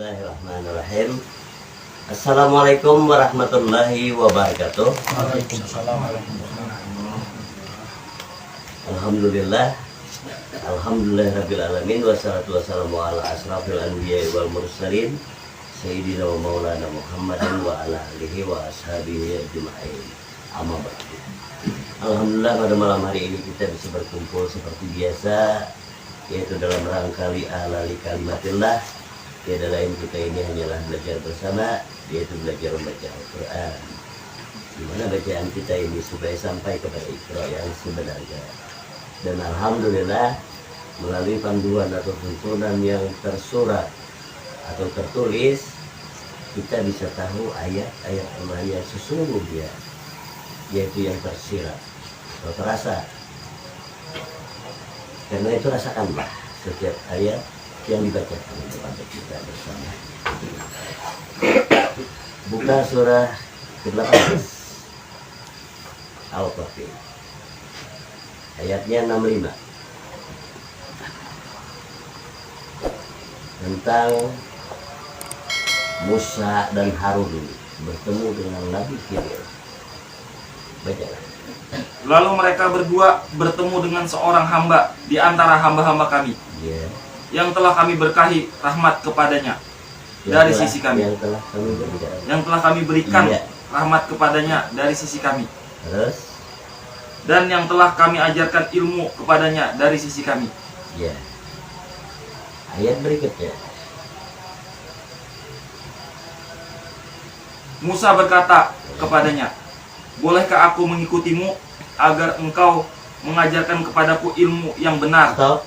Bismillahirrahmanirrahim. Assalamualaikum warahmatullahi wabarakatuh. Waalaikumsalam. Alhamdulillah. Alhamdulillahirabbil alamin wassalatu wassalamu ala asrafil anbiya'i wal mursalin sayyidina wa maulana Muhammadin wa ala alihi wa ashabihi ajma'in. Amma ba'du. Alhamdulillah pada malam hari ini kita bisa berkumpul seperti biasa, yaitu dalam rangka li'alali kalimatillah. Tiada lain kita ini hanyalah belajar bersama, yaitu belajar membaca Al-Quran. Dimana bacaan kita ini supaya sampai kepada Iqra yang sebenarnya. Dan Alhamdulillah melalui panduan atau tuntunan yang tersurat atau tertulis, kita bisa tahu ayat-ayat Allah yang sesungguhnya, yaitu yang tersirat atau terasa. Karena itu rasakanlah setiap ayat yang dibacakan kepada kita bersama. Buka surah ke-18 Al-Kahfi, ayatnya 65, tentang Musa dan Harun bertemu dengan Nabi Khidir. Bacalah. Lalu mereka berdua bertemu dengan seorang hamba di antara hamba-hamba kami, yang telah kami berkahi rahmat kepadanya dari sisi kami, yang telah kami berikan rahmat kepadanya dari sisi kami, dan yang telah kami ajarkan ilmu kepadanya dari sisi kami. Ayat berikutnya. Musa berkata kepadanya, bolehkah aku mengikutimu agar engkau mengajarkan kepadaku ilmu yang benar? Atau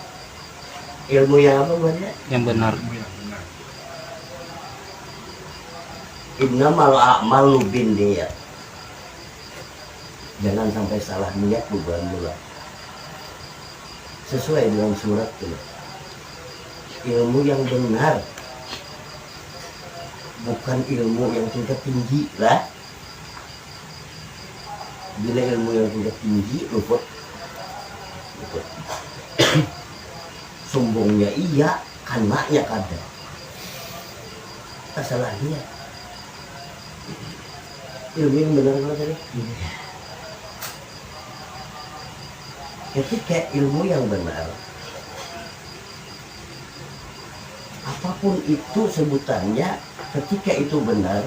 ilmu yang apa buatnya? Yang benar. Innamal a'malu binniyat. Jangan sampai salah niat bukan mula. Sesuai dengan surat itu. Ilmu yang benar, bukan ilmu yang tingkat tinggi lah. Bila ilmu yang tingkat tinggi luput. Sombongnya iya, kanaknya kada. Tak salah dia. Ilmu yang benar apa tadi? Ketika ilmu yang benar, apapun itu sebutannya, ketika itu benar,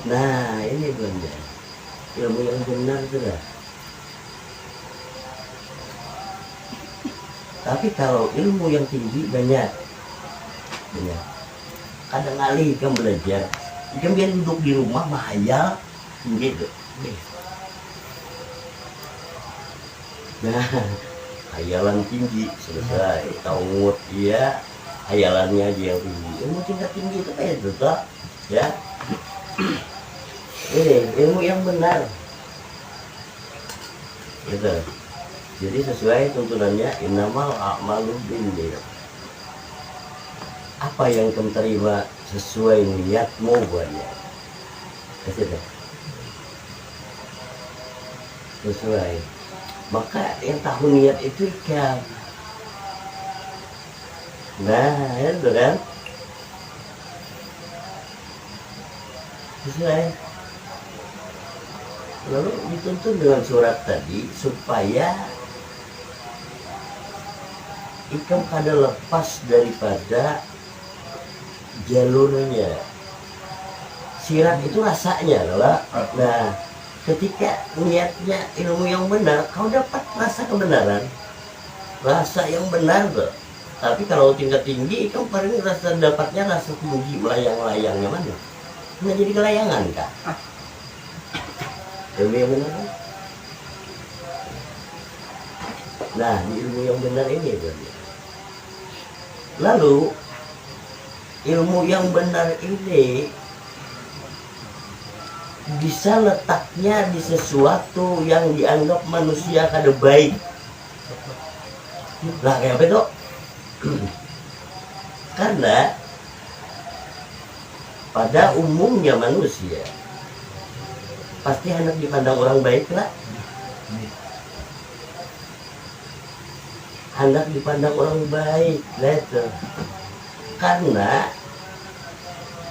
nah ini benar. Ilmu yang benar itu dah. Tapi kalau ilmu yang tinggi banyak. Kadang kali ikan belajar, ikan biar duduk di rumah mahayal gitu. Nah, hayalan tinggi selesai. Taungut iya, hayalannya aja yang tinggi. Ilmu tingkat tinggi itu kayak itu toh, ya. Ini ilmu yang benar. Gitu. Jadi sesuai tuntunannya, innamal a'malu binniyat. Apa yang kamu terima sesuai niatmu buatnya. Kasih. Sesuai. Maka yang tahu niat itu ikan. Nah, itu kan. Sesuai. Lalu dituntun dengan surat tadi supaya ikam kada lepas daripada jalurnya. Sirat itu rasanya lah. Nah, ketika niatnya ilmu yang benar, kau dapat rasa kebenaran, rasa yang benar tuh. Tapi kalau tingkat tinggi, kau paling rasa dapatnya rasa tinggi, melayang-layangnya mana? Nggak jadi kelayangan kah? Ilmu yang benar kan? Nah, di ilmu yang benar ini berarti. Lalu ilmu yang benar ini bisa letaknya di sesuatu yang dianggap manusia kada baik. Lah kayak apa itu? Karena pada umumnya manusia pasti hendak dipandang orang baik lah. hendak dipandang orang baik lah itu. karena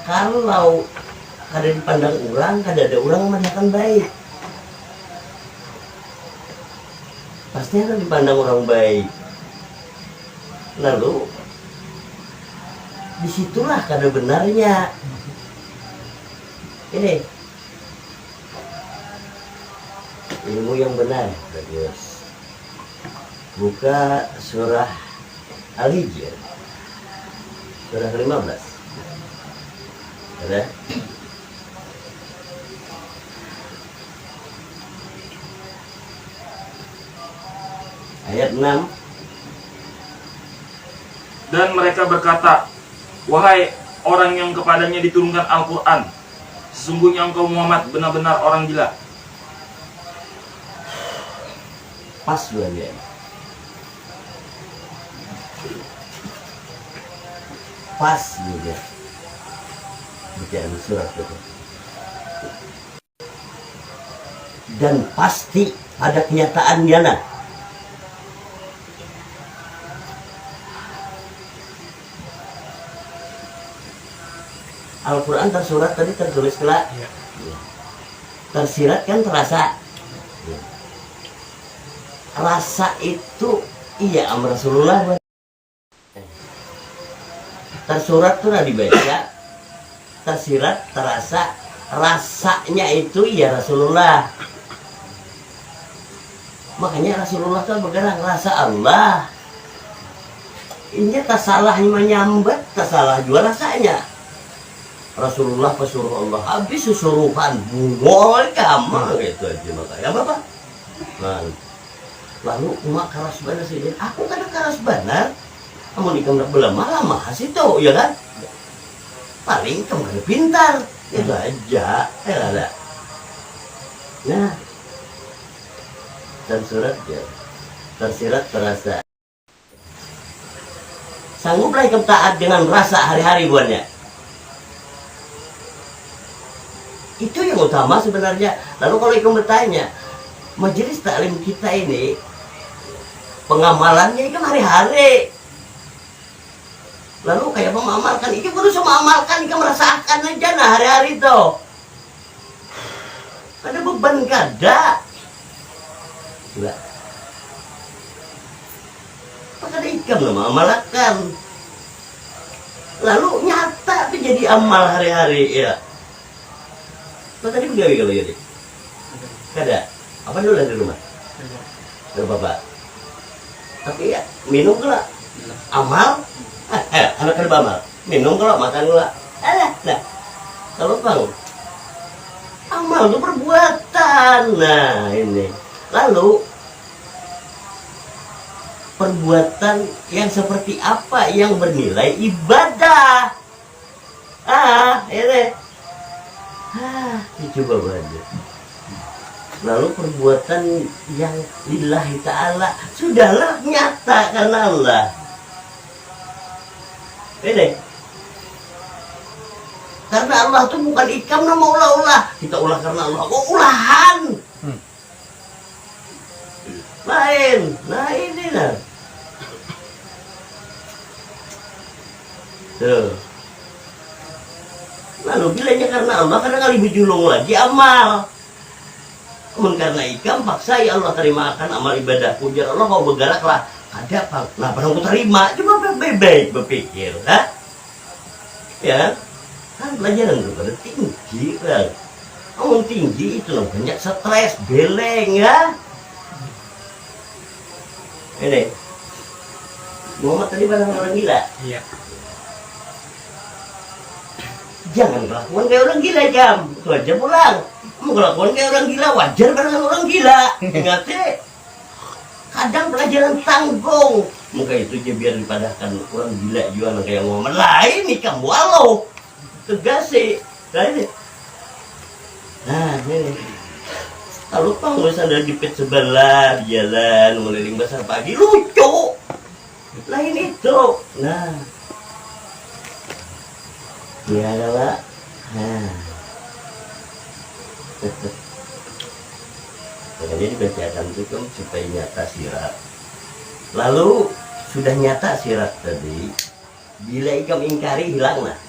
kalau kada dipandang orang, kada ada orang mengatakan baik. Pasti akan dipandang orang baik. Lalu disitulah kada benarnya. Ini ilmu yang benar, Radius. Buka surah Al-Hijr, surah 15. Ada? Ayat 6. Dan mereka berkata, wahai orang yang kepadanya diturunkan Al-Quran, sesungguhnya engkau Muhammad benar-benar orang gila. Pas dia. Pas juga. Bacaan surat itu. Dan pasti ada kenyataannya nah. Al-Quran tersurat tadi tertulis kelak. Ya. Tersirat kan terasa. Ya. Rasa itu iya am Rasulullah. Tersurat tuh dibaca. Tersirat terasa, rasanya itu ya Rasulullah. Makanya Rasulullah kan bergerak rasa Allah. Ini tak salah menyambat, tak salah juga rasanya. Rasulullah pesuruh Allah habis susuruhan bungol kamu gitu aja makanya apa? Nah, lalu emak karas benar sih, aku kan karas benar. Kamu nikah belum malah mahas itu, ya kan? Paling kamu kan pintar, itu aja, ya ada. Nah, tersurat ya, tersirat terasa. Sangguplah ikam taat dengan rasa hari-hari buannya. Itu yang utama sebenarnya. Lalu kalau ikam bertanya, majelis taklim kita ini pengamalannya ikam hari-hari. Lalu kayak mengamalkan, ikam berusaha mengamalkan, ikam merasakan aja nah hari-hari itu. Ada beban kada. Enggak. Maka ada ikam mengamalkan. Lalu nyata itu jadi amal hari-hari ya. Kau tadi begawi kalau jadi? Kada. Apa dulu di rumah? Ada bapak. Tapi ya minum gula. Amal. Anak kada amal. Minum gula, makan gula. Nah. Kalau bang, amal itu perbuatan. Nah ini. Lalu perbuatan yang seperti apa yang bernilai ibadah? Ini. Dicoba baca. Lalu perbuatan yang lillahi ta'ala sudahlah nyata karena Allah. Ini. Karena Allah itu bukan ikam nama ulah-ulah. Kita ulah karena Allah. Oh, ulahan. Lain. Nah ini lah. Tuh. Lalu bilanya karena Allah kadang kali bijulung lagi amal. Namun karena ikam paksa ya Allah terima akan amal ibadah. Ujar Allah kau bergerak lah. Ada apa? Nah pernah aku terima. Coba baik-baik berpikir. Ya. Kan pelajaran itu pada tinggi kan. Namun tinggi itu banyak stres, beleng ya. Ini. Muhammad tadi barang orang gila. Iya. Jangan kelakuan kayak orang gila jam. Itu aja pulang. Kamu kelakuan kayak orang gila wajar barang orang gila. Ingat deh. Kadang pelajaran tanggung. Maka itu aja biar dipadahkan orang gila juga kayak Muhammad lain nih kamu walau. Tegas sih. Nah ini. Kalau pengurusan dari jepit sebelah jalan mengeliling pasar pagi lucu. Lain itu. Nah. Ya adalah. Makanya dibacakan itu kan supaya nyata sirat. Lalu sudah nyata sirat tadi. Bila ikam ingkari, hilanglah.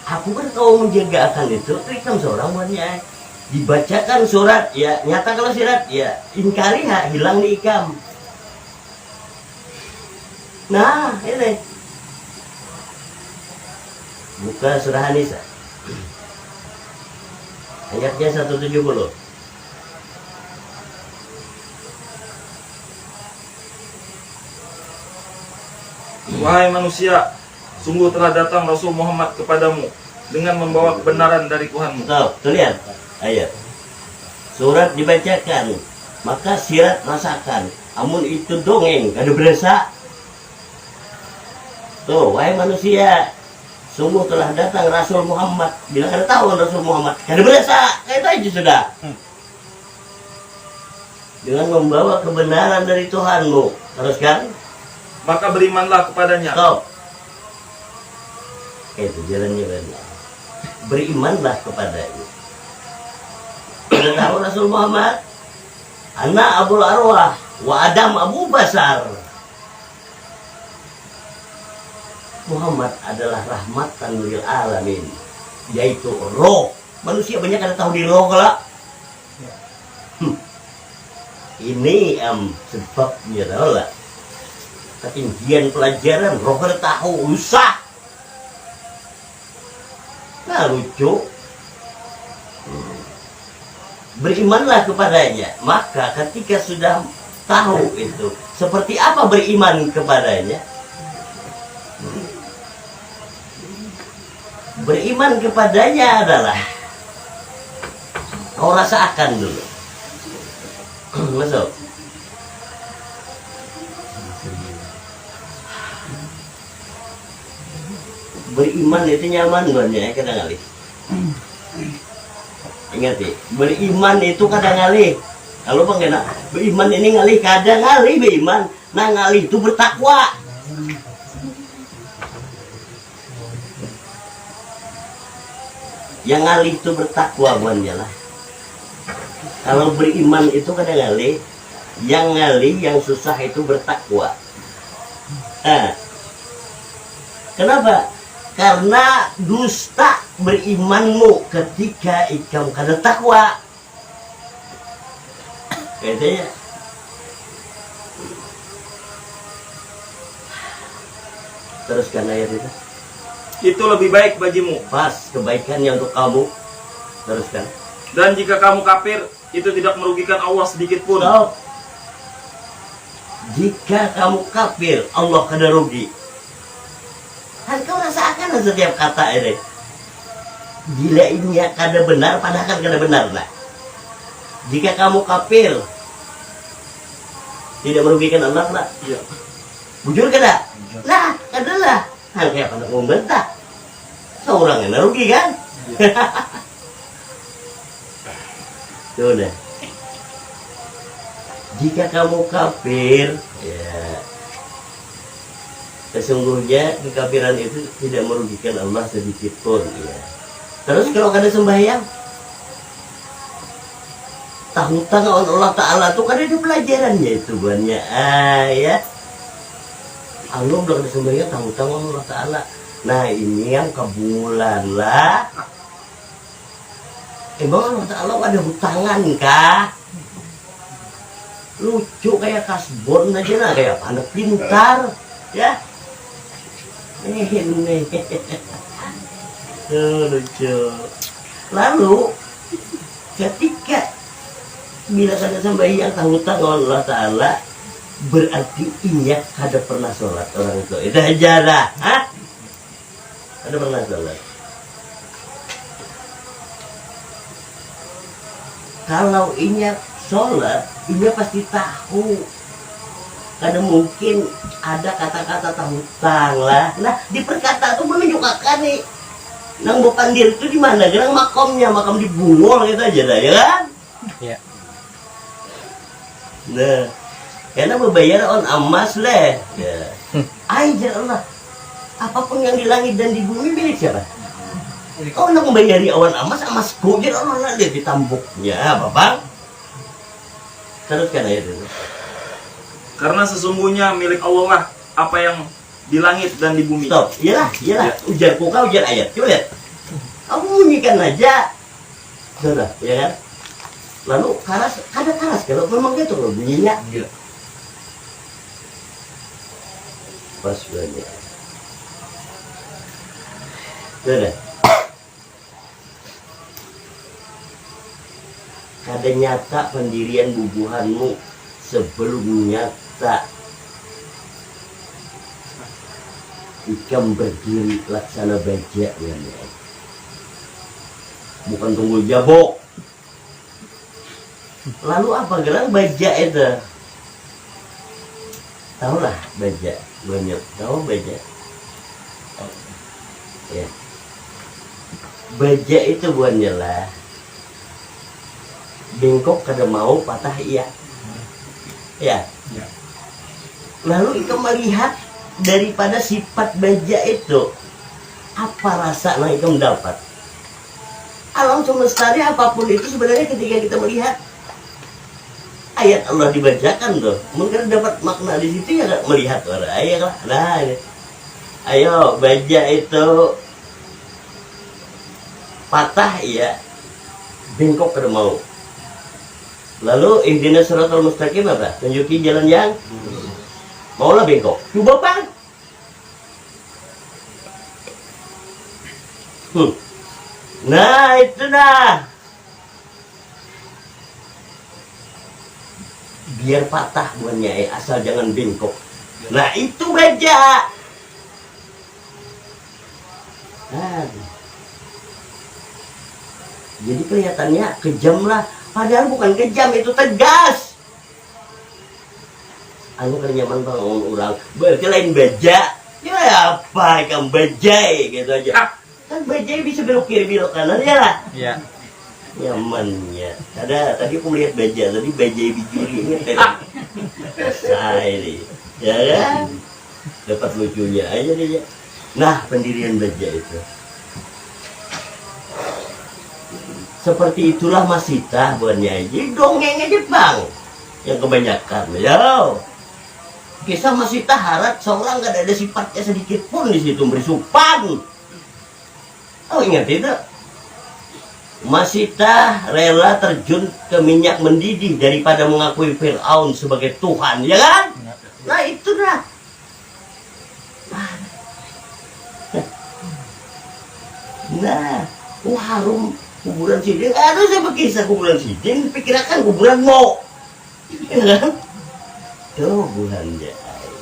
Aku kan kau menjaga akan itu ikam seorang banyak. Dibacakan surat, ya nyata kalau surat, ya ingkari ha, hilang di ikam. Nah, ini. Buka surah An-Nisa. Ayatnya 170. Wahai manusia, sungguh telah datang Rasul Muhammad kepadamu dengan membawa kebenaran dari Tuhanmu. Tuh lihat ayat. Surat dibacakan, maka sirat rasakan. Amun itu dongeng, kada berasa. Tuh, wahai manusia, sungguh telah datang Rasul Muhammad. Bila kada tahu Rasul Muhammad, kada berasa. Kayak itu aja sudah. Dengan membawa kebenaran dari Tuhanmu. Teruskan. Maka berimanlah kepadanya. Stop. Itu jalannya kan. Berimanlah kepadanya. Sudah tahu Rasul Muhammad? Anak Abul Arwah wa Adam Abu Basar. Muhammad adalah rahmatan lil alamin, yaitu roh. Manusia banyak ada tahu di roh kalau. Ini sebabnya tahu lah. Ketinggian pelajaran roh kada tahu usah. Nah lucu. Berimanlah kepadanya. Maka ketika sudah tahu itu seperti apa beriman kepadanya, beriman kepadanya adalah kau rasakan dulu. Masuk. Beriman itu nyaman banyak kadang kali. Ingat ya, beriman itu kadang kali. Kalau pengen beriman ini ngalih kadang kali beriman, nah ngalih itu bertakwa. Yang ngalih itu bertakwa bukannya lah. Kalau beriman itu kadang kali, yang ngalih yang susah itu bertakwa. Kenapa? Karena dusta berimanmu ketika ikam kada takwa. Katanya. Teruskan ayat itu. Itu lebih baik bagimu. Pas kebaikannya untuk kamu. Teruskan. Dan jika kamu kafir, itu tidak merugikan Allah sedikit pun. So, jika kamu kafir, Allah kada rugi. Kan kau rasakan setiap kata ini. Bila ini kada benar, padahal kan kada benar lah. Jika kamu kafir, tidak merugikan Allah lah. Iya. Bujur kada? Lah, kada lah. Kan kayak pada membentah. Seorang yang rugi kan? Sudah. Jika kamu kafir, ya sesungguhnya kekafiran itu tidak merugikan Allah sedikit pun. Ya. Terus kalau kada sembahyang, tahutang Allah Ta'ala itu kan ada pelajarannya itu banyak. Ya. Allah udah kada sembahyang, tahutang Allah Ta'ala. Nah ini yang kebulan lah. Emang Allah Ta'ala ada hutangan kah? Lucu kayak kasbon aja lah, kayak anak pintar. Ya. Ini lucu. Lalu ketika bila kada sembahyang tahutang Allah Ta'ala, berarti ini kada pernah sholat orang itu. Itu aja dah. Hah? Kada pernah sholat. Kalau ini sholat, ini pasti tahu. Kada mungkin ada kata-kata tahutang lah. Nah, di perkataan itu menunjukkan nih. Nang Bopandir itu di mana? Gerang makamnya, makam di Bungol gitu aja dah, ya kan? Iya. Nah, karena berbayar on emas lah. Ya. Aja Allah. Apapun yang di langit dan di bumi milik siapa? Kau nak membayari awan emas kujer Allah lihat di tambuknya, apa bang? Teruskan ayat itu. Karena sesungguhnya milik Allah lah apa yang di langit dan di bumi. Stop, iyalah, Ya. ujar kuka, ujar ayat. Coba lihat. Kamu bunyikan aja. Sudah, ya kan? Lalu karas, ada karas kalau memang gitu loh bunyinya. Iya. Pas banyak. Sudah. Kada nyata pendirian bubuhanmu sebelum nyata ikam berdiri laksana baja ya. Bukan tunggu jabok. Lalu apa gelang baja itu? Tahu lah baja banyak. Tahu baja? Ya. Baja itu buahnya lah. Bengkok kada mau patah iya. Ya. Ya. Lalu ikam melihat daripada sifat baja itu apa rasa yang ikam dapat? Alam semesta ini apapun itu sebenarnya ketika kita melihat ayat Allah dibacakan tuh, mungkin dapat makna di situ ya melihat orang ayat lah. Nah, ini. Ayo baja itu patah ya, bengkok kada mau. Lalu ihdinas siratal mustaqim apa? Tunjuki jalan yang maulah bengkok. Coba bang. Nah itu dah. Biar patah buahnya asal jangan bengkok. Nah itu baja. Nah, jadi kelihatannya kejam lah. Padahal bukan kejam, itu tegas. Anu kan nyaman bangun orang. Berarti lain baja. Ya apa ikan bajai gitu aja. Kan bajai bisa belok kiri belok kanan ya lah. Iya. Nyamannya. Tadi aku melihat baja, tadi bajai bijuri ini. Saya ini. Ya kan? Dapat lucunya aja dia. Nah, pendirian baja itu. Seperti itulah Masita buatnya. Jadi dongengnya Jepang yang kebanyakan. Yo, kisah Masita harap seorang gak ada sifatnya sedikit pun di situ berisupan. Oh ingat itu? Masita rela terjun ke minyak mendidih daripada mengakui Fir'aun sebagai Tuhan, ya kan? Nah itu dah. Nah, harum. Kuburan Sidin, aduh saya berkisah kuburan Sidin, pikirkan kuburan mau, ya kan? Kuburan jahil.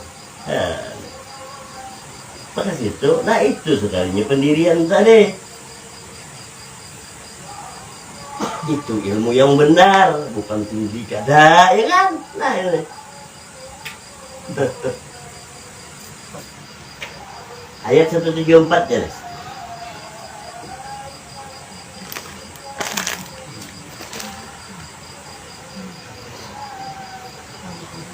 Pada situ, nah itu sekalinya pendirian tadi. Itu ilmu yang benar, bukan tinggi kada, ya kan? Nah ini. Ayat 174 ya, Les.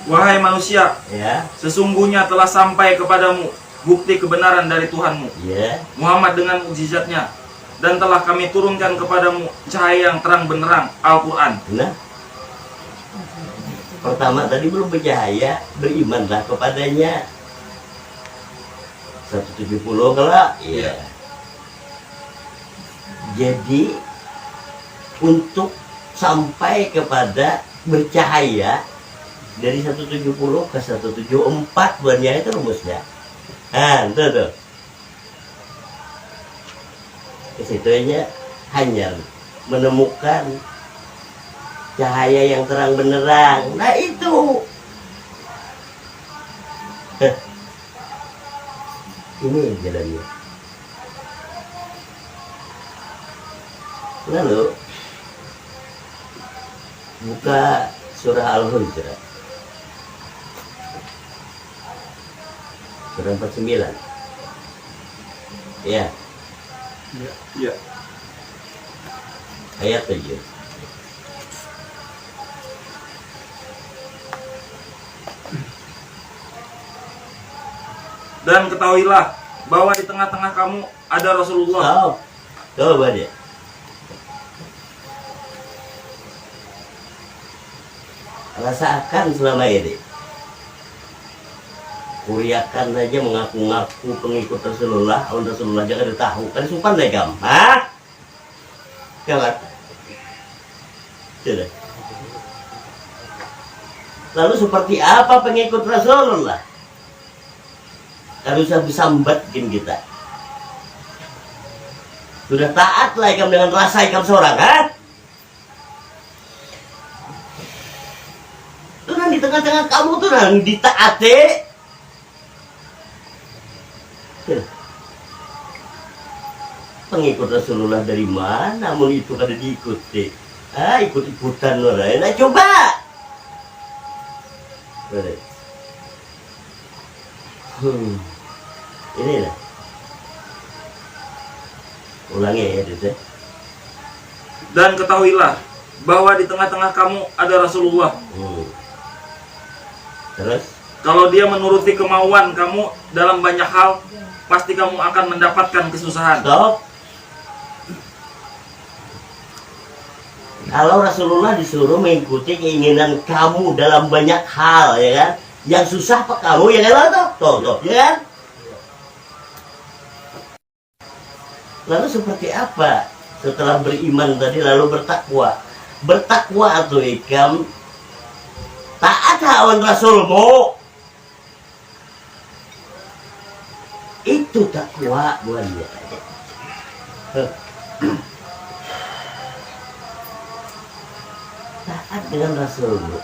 Wahai manusia, Ya, sesungguhnya telah sampai kepadamu bukti kebenaran dari Tuhanmu, ya. Muhammad dengan mukjizatnya, dan telah kami turunkan kepadamu cahaya yang terang benderang, Al-Quran. Nah, pertama tadi belum bercahaya, berimanlah kepadanya. 170 kalau iya. Jadi untuk sampai kepada bercahaya dari 170 ke 174 buahnya itu rumusnya. Nah, tuh. Ke situ aja hanya menemukan cahaya yang terang benderang. Nah itu. Ini jalannya. Lalu buka surah Al-Hujurat. Surah 49. Ya, Iya. ayat 7. Dan ketahuilah bahwa di tengah-tengah kamu ada Rasulullah. Oh, coba dia. Rasakan selama ini kuriakan aja mengaku-ngaku pengikut Rasulullah, Rasulullah jangan tahu kan supan legam, hah? Jangan. Tidak. Lalu seperti apa pengikut Rasulullah? Kalau bisa sambatkin kita. Sudah taat lah ikam dengan rasa ikam seorang, ha? Tuh di tengah-tengah kamu tuh ditaati. Pengikut Rasulullah dari mana? Mau itu kada diikuti. Ikut-ikutan orang. Nah coba. Ini lah. Ulangi ya, Dede. Dan ketahuilah bahwa di tengah-tengah kamu ada Rasulullah. Terus? Kalau dia menuruti kemauan kamu dalam banyak hal, pasti kamu akan mendapatkan kesusahan. Stop. Kalau Rasulullah disuruh mengikuti keinginan kamu dalam banyak hal, ya kan? Yang susah pak kamu, ya kan? Toh, ya kan? Lalu seperti apa setelah beriman tadi lalu bertakwa? Bertakwa atau ikam taat hawan Rasulmu. Itu takwa buahnya. Taat dengan Rasulmu.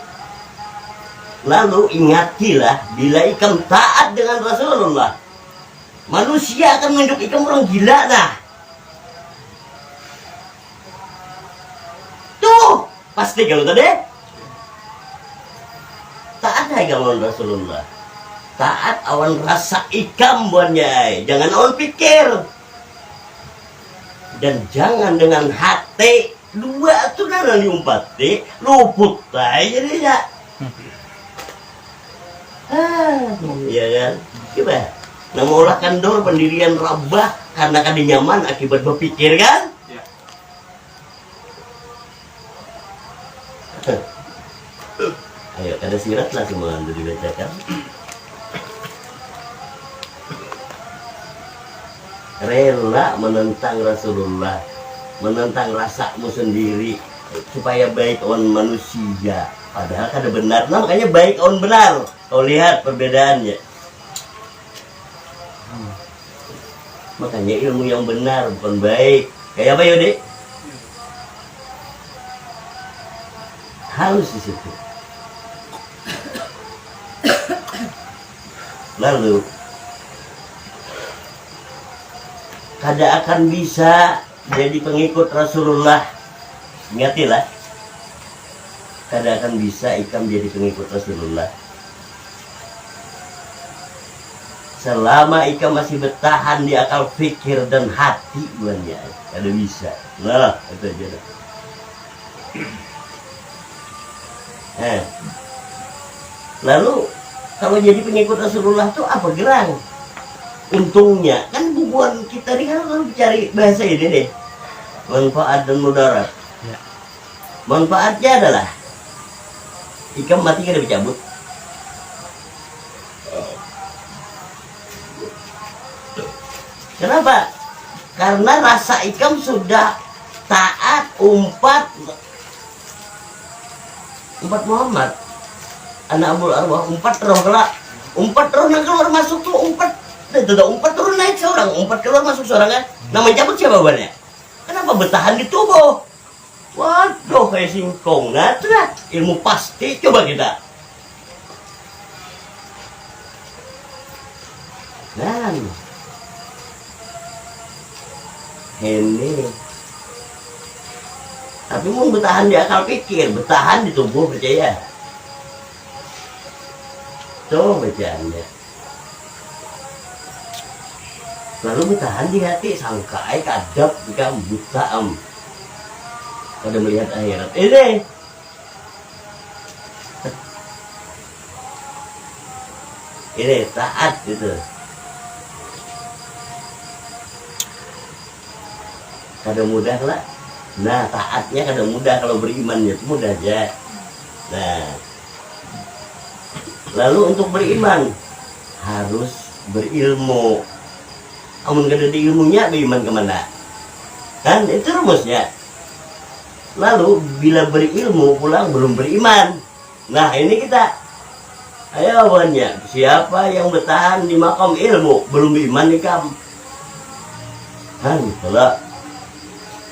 Lalu ingatilah bila ikam taat dengan Rasulullah, manusia akan menunjuk ikam orang gila nah. Tuh pasti kalau tadi taat awan Rasulullah, taat awan rasa ikam buahnya, jangan awan pikir dan jangan dengan hati. Dua tuh kan diumpati luput lah jadinya. Iya kan? Coba nama olah kandor pendirian rabah karena kadi nyaman akibat berpikir kan? Ya. Ayo ada sirat lah semua untuk dibacakan. Rela menentang Rasulullah, menentang rasamu sendiri supaya baik on manusia. Padahal kada benar, nah makanya baik on benar. Kau lihat perbedaannya. Makanya ilmu yang benar bukan baik. Kayak apa Yodi? Halus di situ. Lalu kada akan bisa jadi pengikut Rasulullah. Ingatilah, kada akan bisa ikam jadi pengikut Rasulullah selama ikam masih bertahan di akal pikir dan hati buannya. Kada bisa. Nah, itu aja dah. Lalu kalau jadi pengikut Rasulullah tuh apa gerang? Untungnya kan bubuan kita ini kan kalau cari bahasa ini deh, manfaat dan mudarat. Ya. Manfaatnya adalah ikam mati kada dicabut. Kenapa? Karena rasa ikam sudah taat umpat Muhammad, anak Abul Arwah, umpat roh yang keluar masuk tuh umpat turun naik seorang, umpat keluar masuk seorang kan. Nah mencabut siapa banyak? Kenapa bertahan di tubuh? Waduh kayak singkong. Nah itu dah ilmu pasti. Coba kita. Dan ini tapi mau bertahan di akal pikir, bertahan di tubuh, percaya. Tuh bacaannya. Lalu bertahan di hati, sangkai kadap jika buta pada melihat akhirat ini taat gitu. Kada mudah lah. Nah taatnya kada mudah, kalau berimannya itu mudah aja. Nah lalu untuk beriman harus berilmu. Amun gak ada ilmunya, beriman kemana? Kan itu rumusnya. Lalu bila berilmu pulang belum beriman. Nah ini kita, ayo banyak siapa yang bertahan di makam ilmu belum beriman nikam. Kan kalau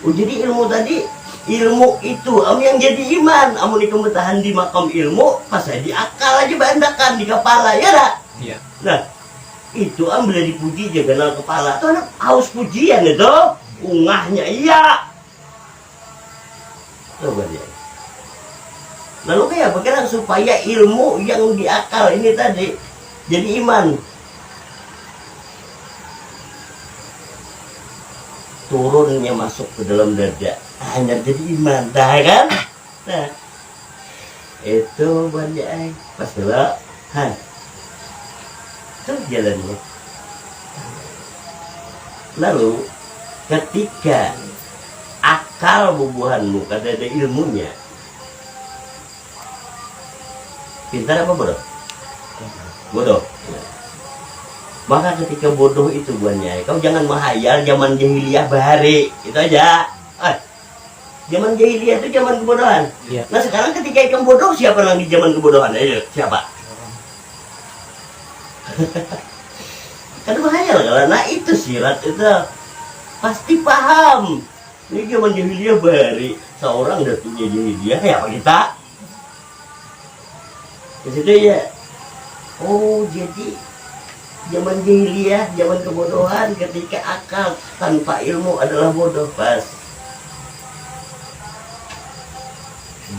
jadi ilmu tadi, ilmu itu yang jadi iman. Amun ikam bertahan di makam ilmu, pas di akal aja bandakan di kepala, ya dah. Iya. Nah, itu bila dipuji aja kenal kepala. Tuh anak haus pujian itu, ungahnya iya. Coba dia. Lalu kayak bagaimana supaya ilmu yang di akal ini tadi jadi iman? Turunnya masuk ke dalam dada, hanya jadi iman, dah kan? Nah, itu banyak pas lah, itu jalannya. Lalu ketika akal bubuhanmu kada ada ilmunya, pintar apa bodoh? Bodoh. Maka ketika bodoh itu buahnya, kau jangan menghayal zaman jahiliyah bahari, itu aja. Zaman jahiliyah itu zaman kebodohan. Iya. Nah sekarang ketika ikan bodoh, siapa yang di zaman kebodohan? Ayo, siapa? Kan menghayal kan? Nah itu sirat itu pasti paham. Ini zaman jahiliyah bahari, seorang datunya jahiliyah, ya apa kita? Di situ ya. Oh jadi zaman jahiliyah, zaman kebodohan, ketika akal tanpa ilmu adalah bodoh. Pas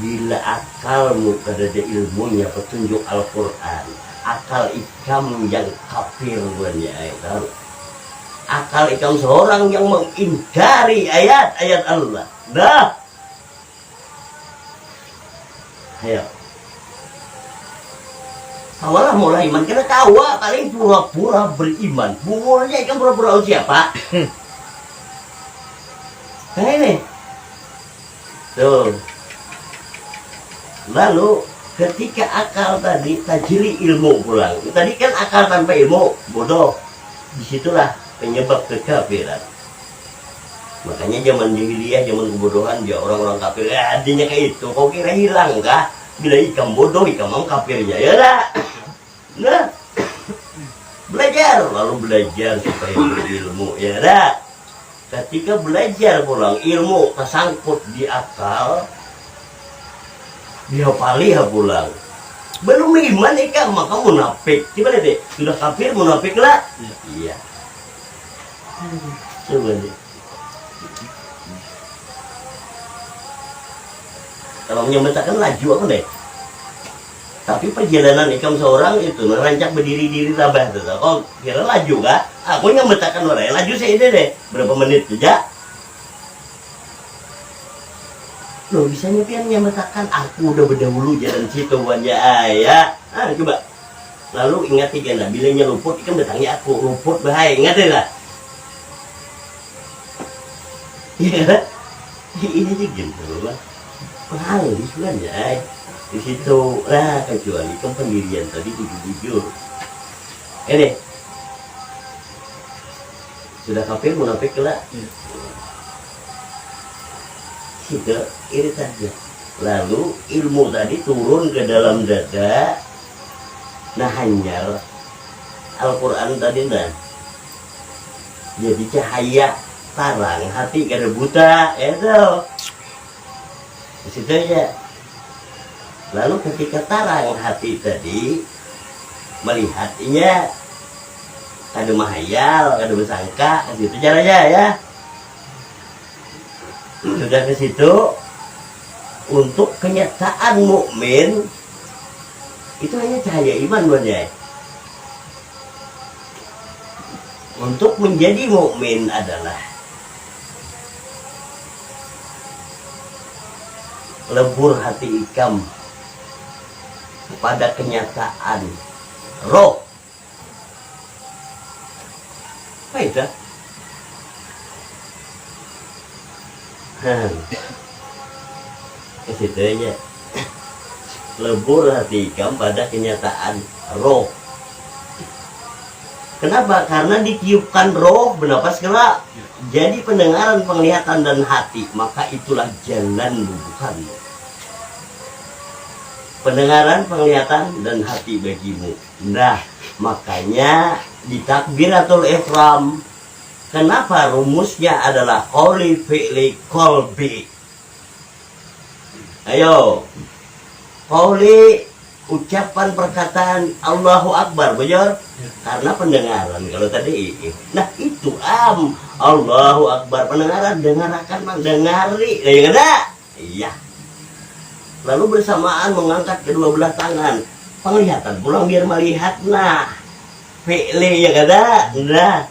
bila akalmu kada ada ilmunya, petunjuk Al-Quran, akal ikam yang kafir buahnya, tahu? Akal ikam seorang yang mengingkari ayat-ayat Allah. Dah. Ayo. Awalah mulai iman, kena kawa paling pura-pura beriman. Bungulnya ikan pura-pura siapa? Nah ini. Tuh. Lalu ketika akal tadi tajiri ilmu pulang. Tadi kan akal tanpa ilmu bodoh. Disitulah penyebab kekafiran. Makanya zaman jahiliyah, zaman kebodohan dia orang-orang kafir. Adanya kayak itu. Kau kira hilang kah? Bila ikan bodoh, ikan mau kafirnya, ya lah. Nah, belajar, lalu belajar supaya berilmu, ya lah. Ketika belajar pulang, ilmu tersangkut di akal, dia palih pulang. Belum iman ikan, maka munafik. Gimana deh? Sudah kafir munafik lah. Iya. Coba deh. Kalau menyembahkan laju aku deh. Tapi perjalanan ikam seorang itu merancak berdiri-diri tabah tuh. Oh, kira laju kah? Aku nyembahkan orang laju saya ini deh. Berapa menit saja? Loh, bisa nyepian nyembahkan aku udah berdahulu jalan situ wajah ayah. Coba. Lalu ingat ikan lah, bilangnya luput ikan bertanya aku luput bahaya, ingat deh lah. Iya, ini aja gitu lah. Penghalus sebenarnya di situ lah, kecuali kan pendirian tadi jujur. Ini sudah kafir munafik lah. Situ ini saja. Lalu ilmu tadi turun ke dalam dada. Nah hanya Al-Quran tadi nah. Jadi cahaya tarang hati kada buta itu. Di situ aja. Lalu ketika tarang hati tadi melihatnya kada mahayal, kada bersangka, itu caranya ya. Sudah ke situ untuk kenyataan mukmin itu hanya cahaya iman buatnya. Untuk menjadi mukmin adalah lebur hati ikam kepada kenyataan roh. Apa itu? Ke situ aja. Lebur hati ikam pada kenyataan roh. Kenapa? Karena ditiupkan roh bernapas kelak. Jadi pendengaran, penglihatan dan hati, maka itulah jalan bubukanmu. Pendengaran, penglihatan dan hati bagimu. Nah, makanya di takbiratul ihram, kenapa rumusnya adalah qouli fi'li qalbi. Ayo, qouli ucapan perkataan Allahu Akbar, benar? Karena pendengaran, kalau tadi nah itu Allahu Akbar, pendengaran, dengarkan, mendengari, ya ada? Iya. Lalu bersamaan mengangkat kedua belah tangan, penglihatan pulang biar melihat, nah fi'li ya ada, nah,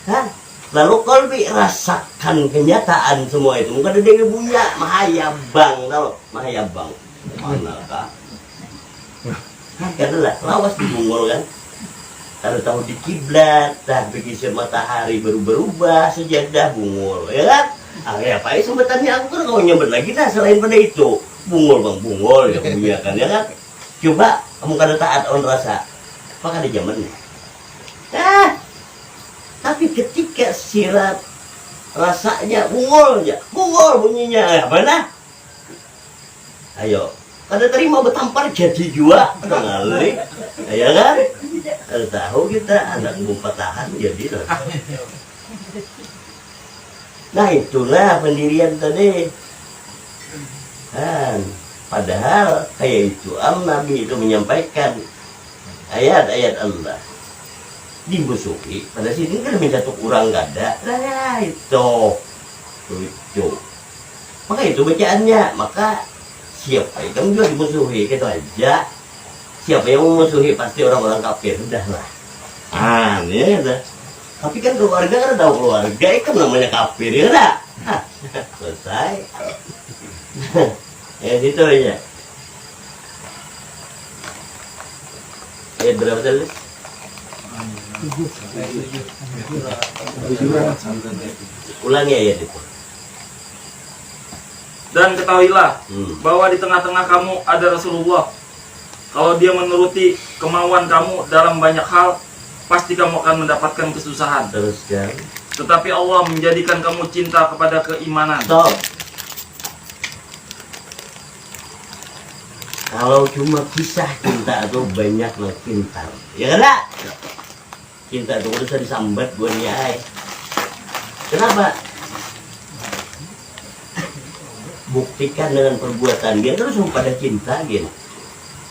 kan? Lalu kolbi rasakan kenyataan semua itu. Mungkin ada Dewi Buya, Mahayabang, tahu Mahayabang, manakah? Kan lah, lawas di Bungul kan. Kalau tahu di kiblat, dah begitu matahari baru berubah, sejadah Bungul, ya kan? Ya apa ya sebutannya aku kan kau nyebut lagi dah selain pada itu. Bungul bang, Bungul ya Buya kan, ya kan? Coba kamu kada taat on rasa, apa ada zamannya? Tapi ketika sirat rasanya Bungul aja, Bungul bunyinya, apa nah? Ayo. Kada terima betampar jadi jua ngali, ya kan? Kada tahu kita anak patahan jadi lah. Nah itulah pendirian tadi. Kan, padahal kayak itu Nabi itu menyampaikan ayat-ayat Allah dimusuhi. Pada sini kan minta tuk orang gada, nah itu, maka itu bacaannya, maka siapa yang juga dimusuhi, gitu aja. Siapa yang memusuhi pasti orang-orang kafir, udahlah. Ini udah. Tapi kan keluarga kan tahu keluarga itu namanya kafir, ya udah. Selesai. Ya gitu aja. Berapa tadi? Ulangi ya itu. Dan ketahuilah bahwa di tengah-tengah kamu ada Rasulullah. Kalau dia menuruti kemauan kamu dalam banyak hal, pasti kamu akan mendapatkan kesusahan. Teruskan. Tetapi Allah menjadikan kamu cinta kepada keimanan. Stop. Kalau cuma kisah cinta itu banyak lah pintar, ya kan? Cinta itu udah disambat buatnya. Kenapa? Buktikan dengan perbuatan dia terus pada cinta gitu.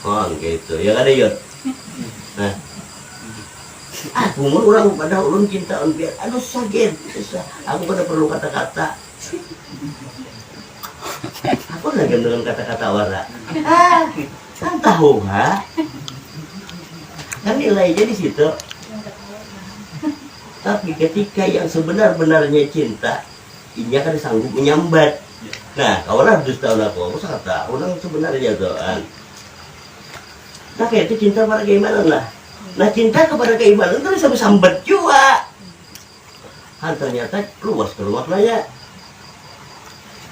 Oh gitu, ya kan Yud? Nah, umur orang pada ulun cinta on biar, aduh sakit, aku pada perlu kata-kata. Aku lagi dengan kata-kata wara. Kan tahu ha? Kan nilainya di situ. Tapi ketika yang sebenar-benarnya cinta, ini akan sanggup menyambat. Nah, kawan harus tahu aku sangat tahu orang sebenarnya doan. Nah, kayak itu cinta pada keimanan lah. Nah, cinta kepada keimanan itu bisa sambat juga. Ternyata luas terus maknanya.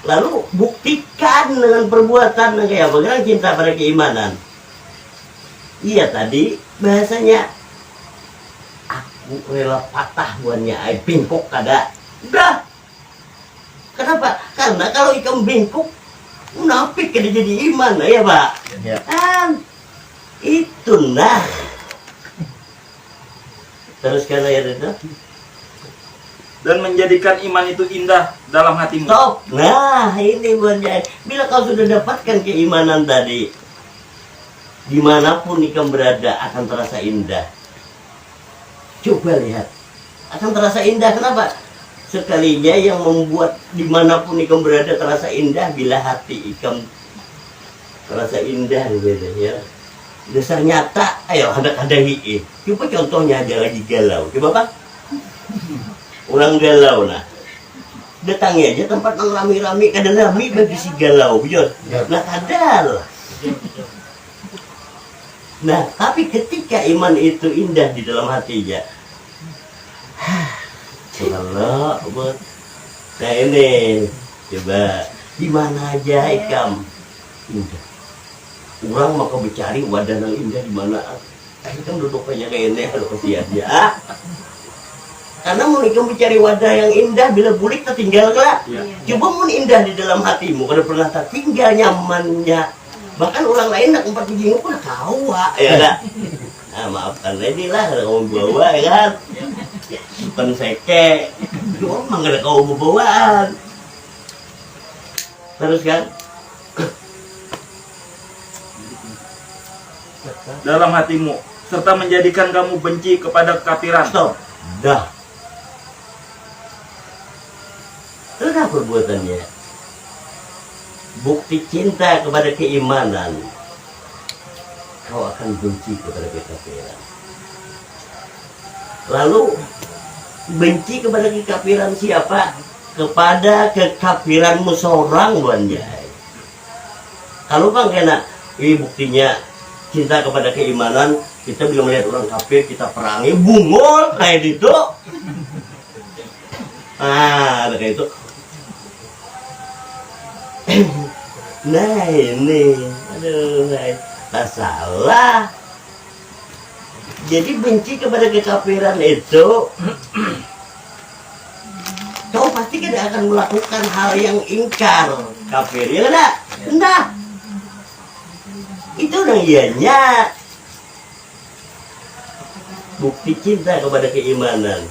Lalu buktikan dengan perbuatan kayak bagaimana cinta pada keimanan. Iya tadi bahasanya aku rela patah buannya bengkok kada. Udah. Kenapa? Karena kalau ikan bengkok munafik kada jadi iman ya Pak. Ya. Itu nah. Terus kan ayat itu. Dan menjadikan iman itu indah dalam hatimu. Stop. Nah ini buatnya. Bila kau sudah dapatkan keimanan tadi, dimanapun ikan berada akan terasa indah. Coba lihat, akan terasa indah. Kenapa? Sekalinya yang membuat dimanapun ikan berada terasa indah bila hati ikan terasa indah gitu ya. Dasar nyata, ayo ada hi'i. Coba contohnya aja lagi galau. Coba Pak. Orang galau nah. Datangi aja tempat yang rami-rami, kadang rami bagi si galau, betul? Nah kadal. Nah, tapi ketika iman itu indah di dalam hatinya, Allah buat. Nah ini, coba di mana aja ikam indah. Orang maka mencari wadah yang indah di mana? Kita duduk aja kayak ini, kalau kesian ya. Karena mau ikam mencari wadah yang indah, bila bulik tertinggal kelak. Iya. Coba mau indah di dalam hatimu, kalau pernah tertinggal nyamannya. Bahkan orang lain nak empat biji pun kawa, ya kan? Nah, maafkan lady lah kalau kamu bawa, ya kan? Bukan seke, cuma emang ada kamu bawaan. Terus kan? Dalam hatimu, serta menjadikan kamu benci kepada kekafiran. Stop, dah. Terus apa perbuatannya? Bukti cinta kepada keimanan, kau akan benci kepada kekafiran. Lalu benci kepada kekafiran siapa? Kepada kekafiranmu seorang, Wan Jai. Kalau bang kena, ini buktinya cinta kepada keimanan. Kita bila melihat orang kafir kita perangi, bungol kayak gitu. Ada kayak itu. Nah ini, aduh, tak salah. Jadi benci kepada kekafiran itu, kau pasti tidak akan melakukan hal yang ingkar kafir, ya enggak? Enggak. Itu udah ianya. Bukti cinta kepada keimanan.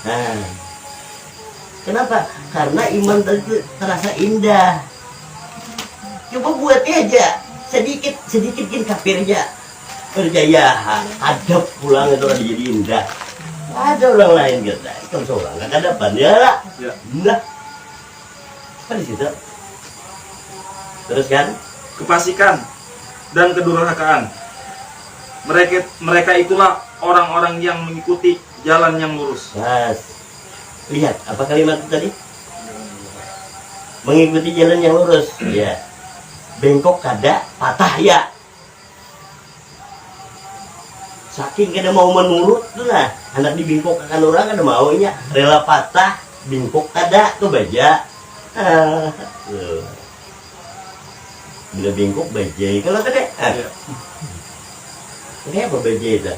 Nah, kenapa? Karena iman tadi terasa indah. Coba buatnya aja sedikit kafirnya berjaya, adab pulang itu kan jadi indah. Ada orang lain kita, kan seorang nggak ada ya lah. Ya. Enggak. Kan di situ. Terus kan? Kefasikan dan kedurhakaan. Mereka itulah orang-orang yang mengikuti jalan yang lurus. Mas, lihat apa kalimat itu tadi? Mengikuti jalan yang lurus. Ya. Bengkok kada, patah ya. Saking kada mau menurut tuh lah. Anak dibingkok akan orang kada maunya. Rela patah, bingkok kada tuh baja. Tuh. Bila bingkok bajai kalau kada. Ya. Kayak apa bajai itu?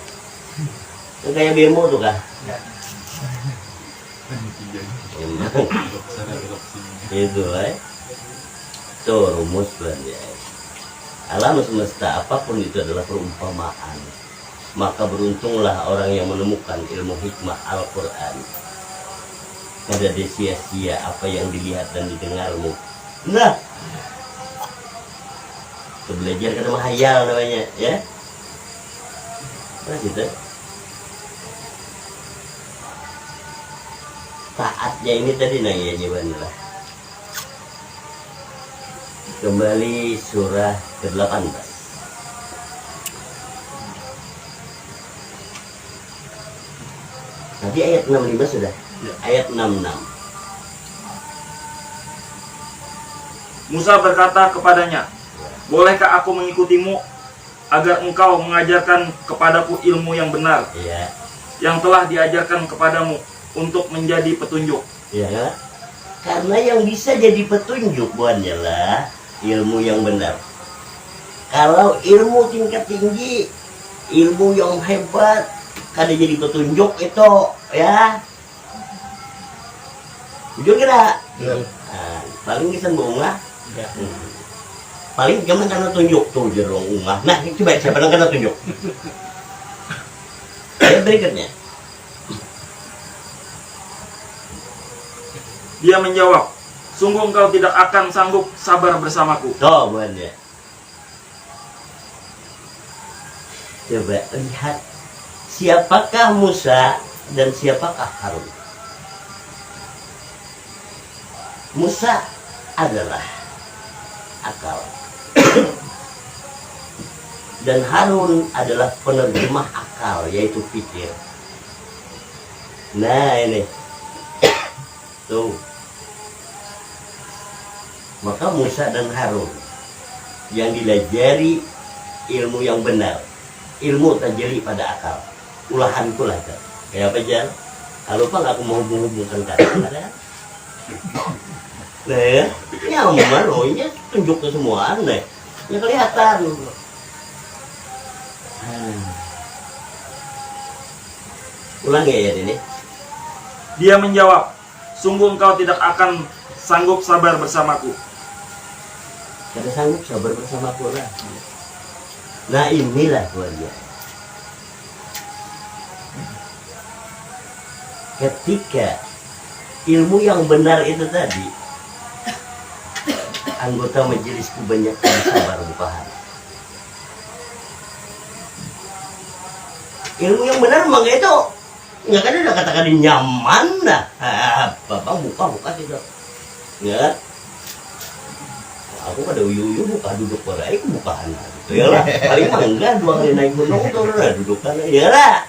Kayak bemo tuh kah? Itu tuh rumus ya. Alam semesta apapun itu adalah perumpamaan. Maka beruntunglah orang yang menemukan ilmu hikmah Al-Quran. Kada sia-sia apa yang dilihat dan didengarmu. Nah, belajar kada menghayal namanya, ya. Nah gitu. Taatnya ini tadi nanya lah. Kembali surah ke-18. Tadi ayat 65 sudah. Ya. Ayat 66. Musa berkata kepadanya, bolehkah aku mengikutimu agar engkau mengajarkan kepadaku ilmu yang benar Iya. yang telah diajarkan kepadamu untuk menjadi petunjuk. Ya. Karena yang bisa jadi petunjuk buatnya lah ilmu yang benar. Kalau ilmu tingkat tinggi, ilmu yang hebat, kada jadi petunjuk itu, ya. Jujur kira? Ya. Nah, paling bisa bunga. Paling jangan kena tunjuk tuh jerong unga. Nah, coba siapa yang kena tunjuk? Ayat berikutnya. Dia menjawab, sungguh engkau tidak akan sanggup sabar bersamaku. Tuh, buat dia. Coba lihat siapakah Musa dan siapakah Harun. Musa adalah akal dan Harun adalah penerjemah akal, yaitu pikir. Nah ini tuh, maka Musa dan Harun yang dilajari ilmu yang benar, ilmu tajeli pada akal, ulahan pula kan. Kayak apa Jan? Kalau apa aku mau menghubungkan kata-kata. Nah ya, nyaman loh, ini tunjuk ke semua aneh. Ya kelihatan. Ulang ya ini. Dia menjawab, sungguh engkau tidak akan sanggup sabar bersamaku. Kada sanggup sabar bersamaku lah. Nah inilah keluarga. Ketika ilmu yang benar itu tadi, anggota majelisku banyak yang sabar bukan. Ilmu yang benar memang itu nggak kan udah katakan nyaman nah. Bapak buka tidak. Ya. Aku pada uyu buka duduk berai bukaan. Ya lah, paling enggak 2 kali naik gunung turun duduk kan. Ya lah.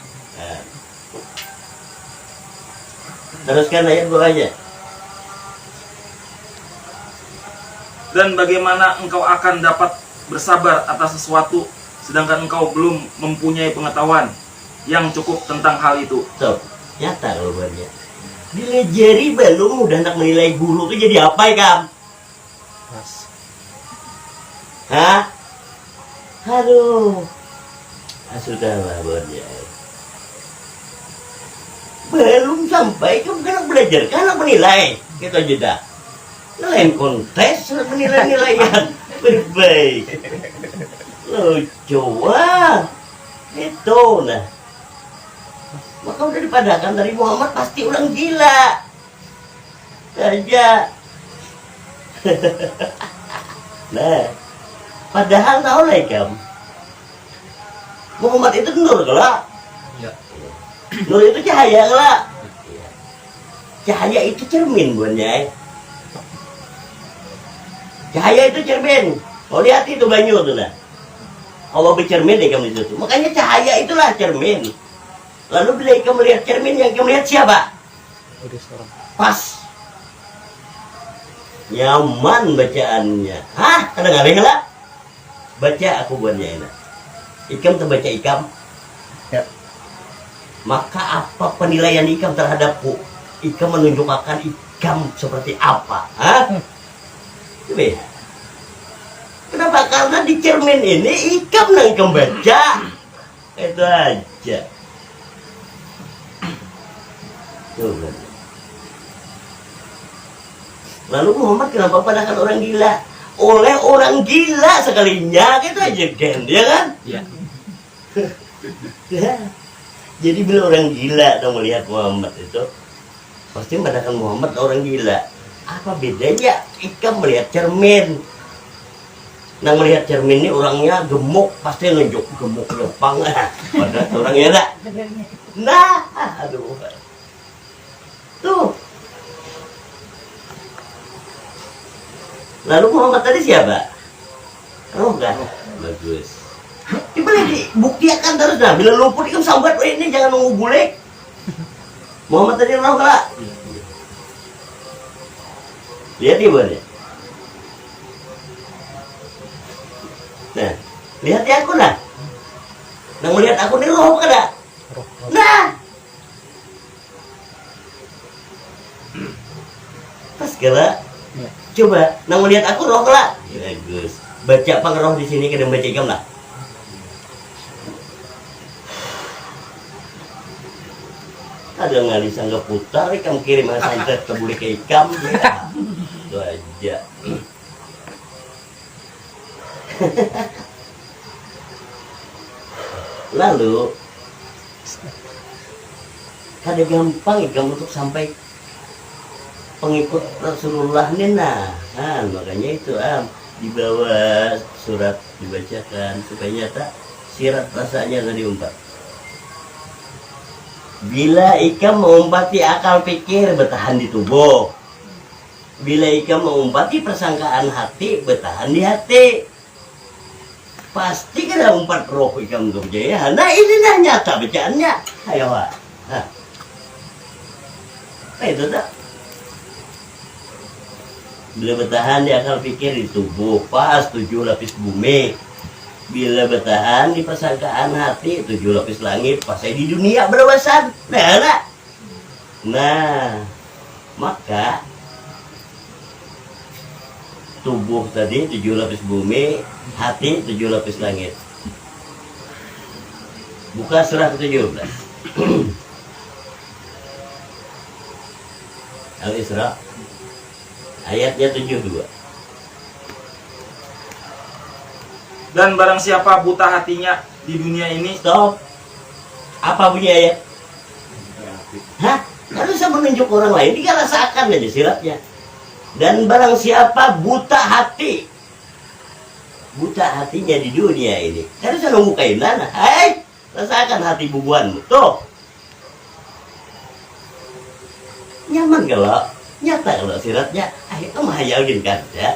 Teruskan ayat 2 aja. Dan bagaimana engkau akan dapat bersabar atas sesuatu sedangkan engkau belum mempunyai pengetahuan yang cukup tentang hal itu. Tuh, nyata kalau buatnya. Dilejeri belum udah nak menilai guru itu jadi apa ya kam? Hah? Aduh. Sudahlah buatnya. Belum sampai kamu kan belajar kan menilai. Kita jeda. Lain kontes menilai-nilaian berbaik. Lucu wah. Itu nah. Maka udah dipadakan dari Muhammad pasti orang gila saja. Nah, padahal tahu lah kamu Muhammad itu nur kelak. Ya. Nur itu cahaya kelak. Cahaya itu cermin buatnya. Cahaya itu cermin. Kau lihat itu banyu tuh nah. Allah bercermin deh kamu itu. Makanya cahaya itulah cermin. Lalu bila kamu melihat cermin yang kamu lihat siapa? Pas. Nyaman bacaannya. Hah? Kadang-kadang lah. Baca aku buatnya enak. Ikam terbaca ikam. Ya. Maka apa penilaian ikam terhadapku? Ikam menunjukkan ikam seperti apa? Hah? Coba. Kenapa? Karena di cermin ini ikam yang ikam baca. Itu aja. Lalu Muhammad kenapa padahal orang gila? Oleh orang gila sekalinya gitu aja kan, ya kan? Ya. Jadi bila orang gila dong melihat Muhammad itu, pasti padahal Muhammad orang gila. Apa bedanya? Ikam melihat cermin. Nah melihat cermin ini orangnya gemuk, pasti nunjuk gemuk Jepang. Padahal orangnya enggak. Nah, aduh. Tuh. Lalu Muhammad tadi siapa? Roh kan? Bagus. Coba dibuktikan terus nah. Bila luput ikam sambat ini jangan nunggu bulik. Muhammad tadi roh kan? Lihat dia boleh. Nah, lihat ya aku nah. Nah melihat aku ini roh kan? Nah. Pas kira, coba, nang melihat aku roh lah. Bagus. Baca apa roh di sini kadang baca ikam lah. Ada ngali sangga putar, ikam kirim santet kebuli ke ikam. Ya. Itu aja. Lalu, kada gampang ikam untuk sampai pengikut Rasulullah nih nah, makanya itu dibawa surat dibacakan supaya nyata sirat rasanya tadi umpat. Bila ikam mengumpati akal pikir bertahan di tubuh, bila ikam mengumpati persangkaan hati bertahan di hati, pasti kada umpat roh ikam berjaya. Nah ini nah nyata bacaannya. Ayo nah itu tak. Bila bertahan di akal pikir di tubuh pas 7 lapis bumi. Bila bertahan di persangkaan hati 7 lapis langit pas di dunia berwawasan. Nah, maka tubuh tadi 7 lapis bumi, hati 7 lapis langit. Buka surah ke-17. Al-Isra ayatnya 72. Dan barang siapa buta hatinya di dunia ini. Stop. Apa bunyi ayat? Hah? Harusnya menunjuk orang lain, dia rasakan aja siratnya. Dan barang siapa buta hati, buta hatinya di dunia ini, harusnya ngebukain mana? Hai, rasakan hati bubuanmu. Tuh. Nyaman kalau, nyata kalau siratnya, itu mahayalin kan ya.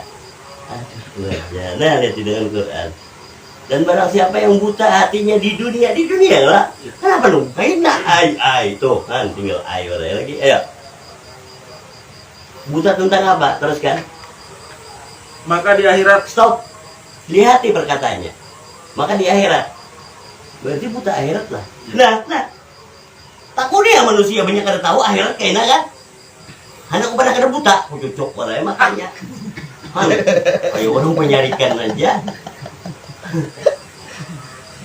Aduh, ya. Nah, lihat dengan Quran. Dan barang siapa yang buta hatinya di dunia lah. Kenapa lu bukain nah ai tuh kan tinggal ai lagi. Ayo. Buta tentang apa? Teruskan. Maka di akhirat. Stop. Lihat perkataannya. Maka di akhirat. Berarti buta akhirat lah. Nah. Takutnya manusia banyak kada tahu akhirat kayaknya kan. Anak pada kada buta. Cocok orang makanya. Ayo orang penyarikan aja.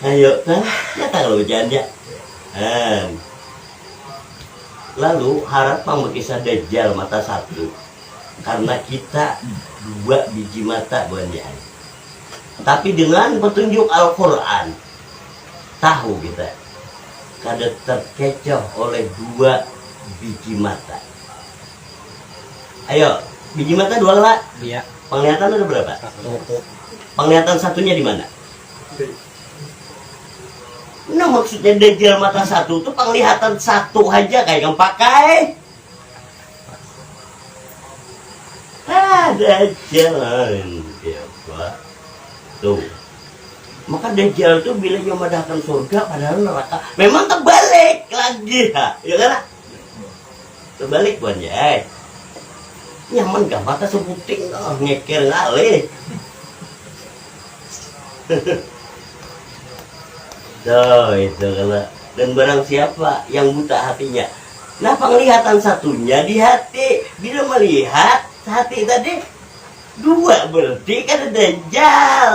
Ayo, nyata kalau bercanda. Lalu harap kisah Dajjal mata satu, karena kita 2 biji mata banyak. Tapi dengan petunjuk Al-Quran, tahu kita kada terkecoh oleh 2 biji mata. Ayo, biji mata 2 lah. Iya. Penglihatan ada berapa? 1. Penglihatan satunya di mana? Nah maksudnya Dajjal mata 1 tuh penglihatan 1 aja kayak yang pakai. Dajjal siapa? Tuh. Maka Dajjal tuh bila memadahkan surga padahal neraka. Memang terbalik lagi ya kan? Terbalik bukan ya? Nyaman gak mata sebuting ngeker ngalih. Tuh itu kalau. Dan barang siapa yang buta hatinya, nah penglihatan satunya di hati. Bila melihat hati tadi 2 berarti kan ada Dajjal.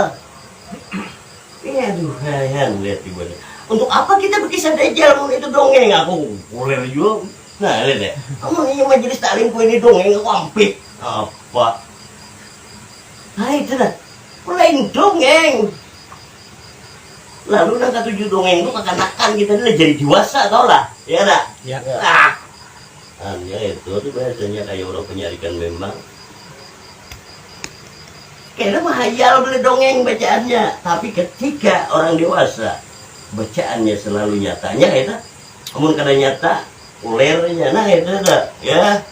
Aduh kalian lihat ibadah. Untuk apa kita berkisah Dajjal? Itu dongeng aku kuler juga. Nah lihat deh. Kamu ini majelis taklimku ini dongeng aku ampik. Apa? Nah itu dah. Lain dongeng. Lalu nang 7 dongeng itu kekanakan kita ini jadi dewasa tau lah, ya tak? Ya. Hanya itu tuh biasanya kayak orang penyarikan memang. Kayaknya mahayal beli dongeng bacaannya, tapi ketika orang dewasa bacaannya selalu nyatanya itu, namun kada nyata ulernya, nah itu dah, ya.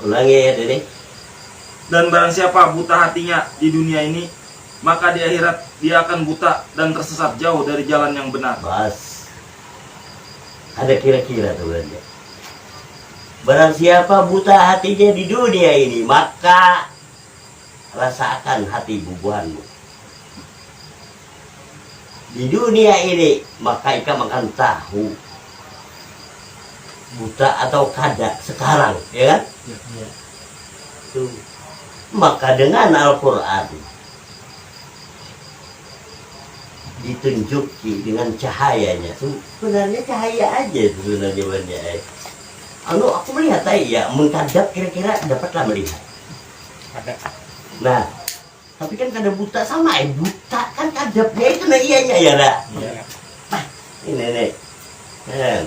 Ulangi ya ini. Dan barang siapa buta hatinya di dunia ini, maka di akhirat dia akan buta dan tersesat jauh dari jalan yang benar. Bas. Ada kira-kira tuh belanja. Barang siapa buta hatinya di dunia ini, maka rasakan hati bubuhanmu. Di dunia ini, maka ikam akan tahu buta atau kada sekarang, ya kan? Ya. Tuh. Maka dengan Al-Quran ditunjuki dengan cahayanya, sebenarnya cahaya aja sebenarnya banyak. Aku melihat ya, mengkadap kira-kira dapatlah melihat. Ada. Nah, tapi kan kada buta sama, buta kan kadapnya itu nah ianya ya dah. Iya. Nah, ini nih, kan,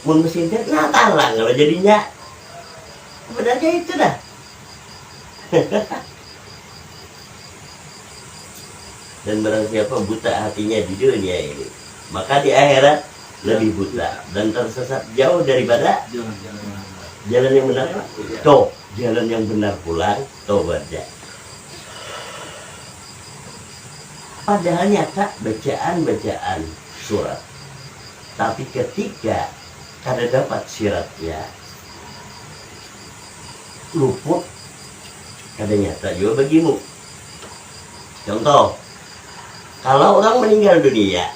mun mesin nah talang kalau jadinya, sebenarnya itu dah. Dan barang siapa buta hatinya di dunia ini, maka di akhirat lebih buta dan tersesat jauh daripada jalan yang benar. Tuh, jalan yang benar pulang, tobatnya. Padahal nyata bacaan surat, tapi ketika kada dapat syaratnya, luput. Kada nyata juga bagimu. Contoh, kalau orang meninggal dunia,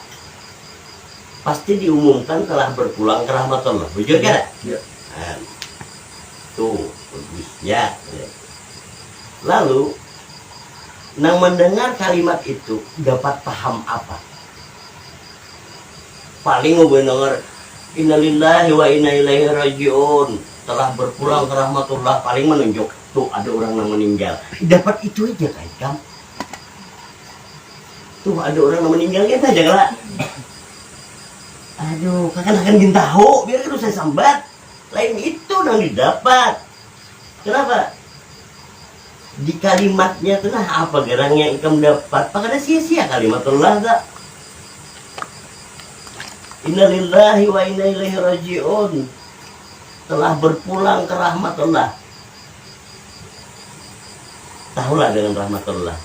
pasti diumumkan telah berpulang ke rahmat Allah. Bujur kada? Ya. Nah, tuh bagusnya. Lalu Nang mendengar kalimat itu dapat paham apa? Paling mau mendengar innalillahi wa inna ilaihi rajiun, telah berpulang ke rahmatullah, paling menunjuk tuh ada orang yang meninggal. Dapat itu aja kan, Kam? Tuh ada orang yang meninggal ya aja lah. Aduh, kakak akan ingin tahu, biar itu saya sambat. Lain itu yang didapat. Kenapa? Di kalimatnya itu nah apa gerangnya ikam dapat? Pakada sia-sia kalimatullah tak? Innalillahi wa inna ilaihi rajiun, telah berpulang ke rahmatullah. Tahulah dengan rahmatullah.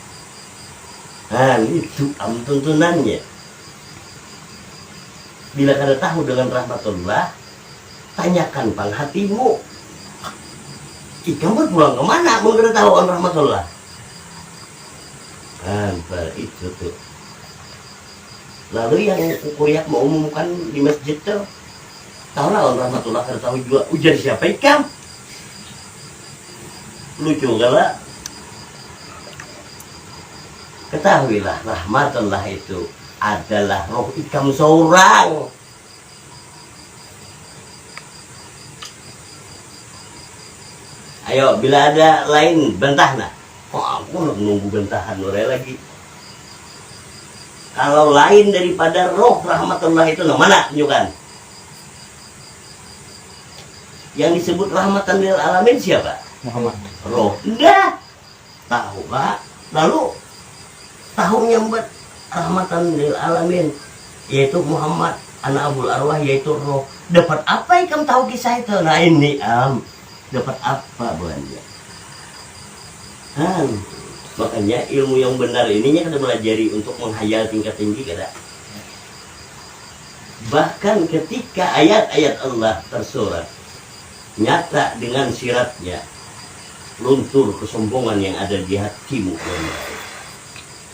Nah itu tuntunannya. Bila kada tahu dengan rahmatullah, tanyakan pang hatimu. Ikam berpulang kemana? Mau kada tahu an rahmatullah. Itu tuh. Lalu yang kuliah mau umumkan di masjid tuh, tahulah orang rahmatullah kada tahu juga ujar siapa ikam. Lucu gak? Ketahuilah rahmatullah itu adalah roh ikam seorang. Ayo bila ada lain bantah nah. Oh aku nunggu bantahan orang lagi. Kalau lain daripada roh rahmatullah itu mana tunjukkan? Yang disebut rahmatan lil alamin siapa? Muhammad. Roh. Enggak. Tahu Pak. Lalu tahu nyambut rahmatan lil alamin yaitu Muhammad anak abul arwah yaitu roh. Dapat apa ikam tahu kisah itu? Nah ini dapat apa buannya? Makanya ilmu yang benar ininya kita belajari untuk menghayal tingkat tinggi kada. Bahkan ketika ayat-ayat Allah tersurat nyata dengan siratnya, luntur kesombongan yang ada di hatimu.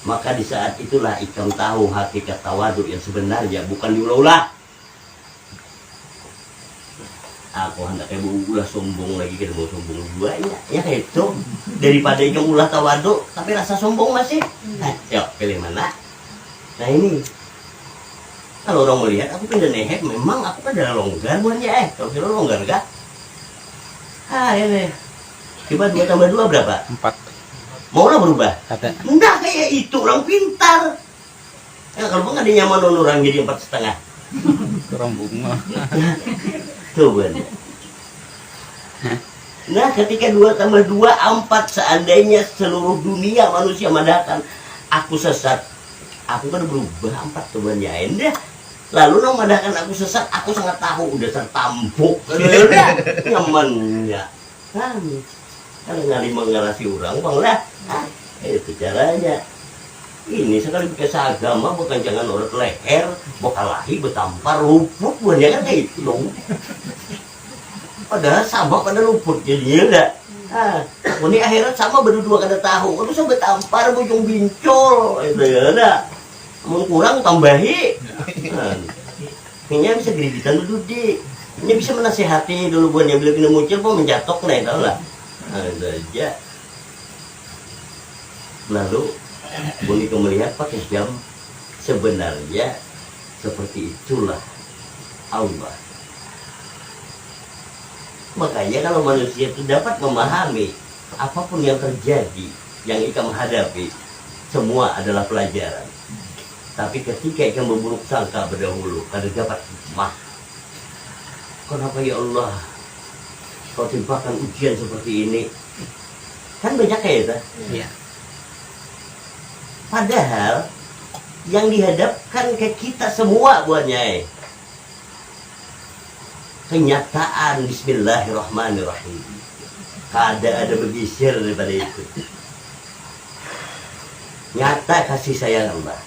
Maka di saat itulah ikam tahu hakikat tawaduk yang sebenarnya, bukan diulah-ulah. Aku hendak ulah sombong lagi, kita mau sombong juga ya itu daripada ikam ulah tawaduk tapi rasa sombong masih. Nah, yuk pilih mana? Nah ini kalau orang melihat aku pindah nehek, memang aku pada longgar buannya kalau kira longgar enggak? Ini coba 2 tambah 2 berapa? 4. Maulah berubah? Kata. Enggak kayak itu orang pintar. Ya kalau enggak ada nyaman orang jadi 4,5. Kurang bunga. Tuh buannya. Nah ketika 2 tambah 2 4, seandainya seluruh dunia manusia mengatakan aku sesat, aku kan berubah 4 tuh buannya indah. Lalu nong mengatakan aku sesat, aku sangat tahu udah tertampuk. Udah nyamannya. Kalau ngali mengarasi orang bang lah, itu caranya. Ini sekali pakai seagama bukan jangan urut leher, bokalahi betampar luput buannya kan kayak itu dong. Padahal sama pada luput jadinya enggak. Ini akhirat sama berdua kada tahu. Kalau saya betampar bujung bincol, itu ya enggak. Mau kurang tambahi. Ini bisa gerigitan dulu di. Ini bisa menasehati dulu buannya bila kena muncul mau menjatok nah itu lah. Ada aja. Lalu boleh melihat pakai jam sebenarnya seperti itulah Allah. Makanya kalau manusia itu dapat memahami apapun yang terjadi yang ikam hadapi semua adalah pelajaran. Tapi ketika ikam berburuk sangka berdahulu kada dapat hikmah. Kenapa ya Allah kau timpakan ujian seperti ini? Kan banyak kayak Iya. Padahal yang dihadapkan ke kita semua buatnya kenyataan bismillahirrahmanirrahim. Ada bergeser daripada itu. Nyata kasih sayang Allah.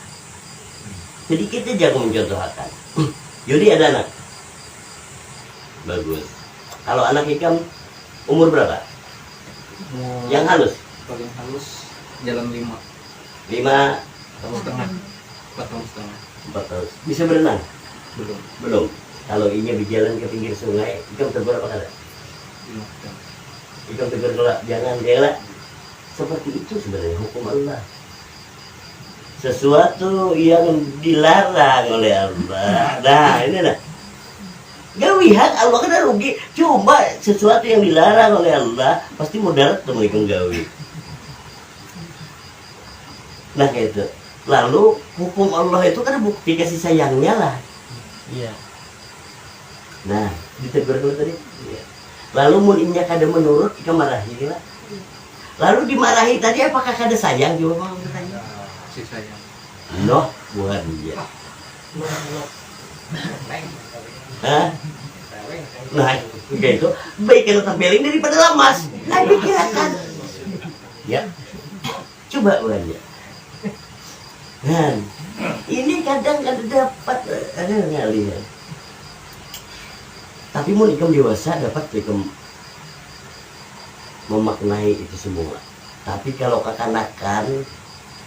Jadi kita jangan mencontohkan. Jadi ada anak. Bagus. Kalau anak ikam umur berapa? Yang halus? Paling halus jalan 5 tahun setengah. 4 tahun setengah. 4 tahun. Bisa berenang? Belum. Belum. Kalau ini berjalan ke pinggir sungai, ikam tegur apa kata? 5 tahun. Ikam tegur kelak, jangan gelak. Seperti itu sebenarnya hukum Allah. sesuatu yang dilarang oleh Allah. Nah, ini nah. Gawi hak Allah kan rugi. Coba sesuatu yang dilarang oleh Allah pasti mudarat temen ikam gawi. Nah kayak itu. Lalu hukum Allah itu kan bukti kasih sayangnya lah. Iya. Nah, ditegur dulu tadi. Iya. Lalu mulimnya kada menurut, kita marahi lah. Lalu dimarahi tadi apakah kada sayang juga mau bertanya? Si sayang. Noh, bukan dia. Hah? Nah, kayak itu baik kalau tempeling daripada lamas. Nah, pikirkan. Ya. Coba bukan dia. Nah, ini kadang kada dapat ada ngalihan. Tapi mau ikam dewasa dapat ikam memaknai itu semua. Tapi kalau kekanakan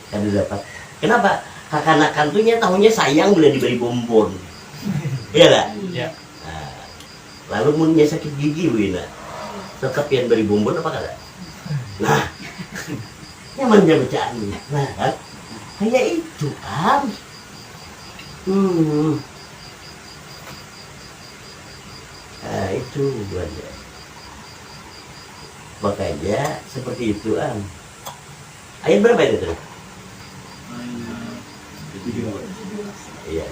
kada dapat. Kenapa? Kekanakan tuh tahunya sayang bila diberi bonbon. Iya lah. Iya. Nah, lalu munnya sakit gigi wina. Tetap yang beri bonbon apa kada? Nah, nyamannya bacaannya. Nah, kan? Kayak itu am. Nah itu buatnya. Makanya seperti itu am. Ayat berapa itu? Iya.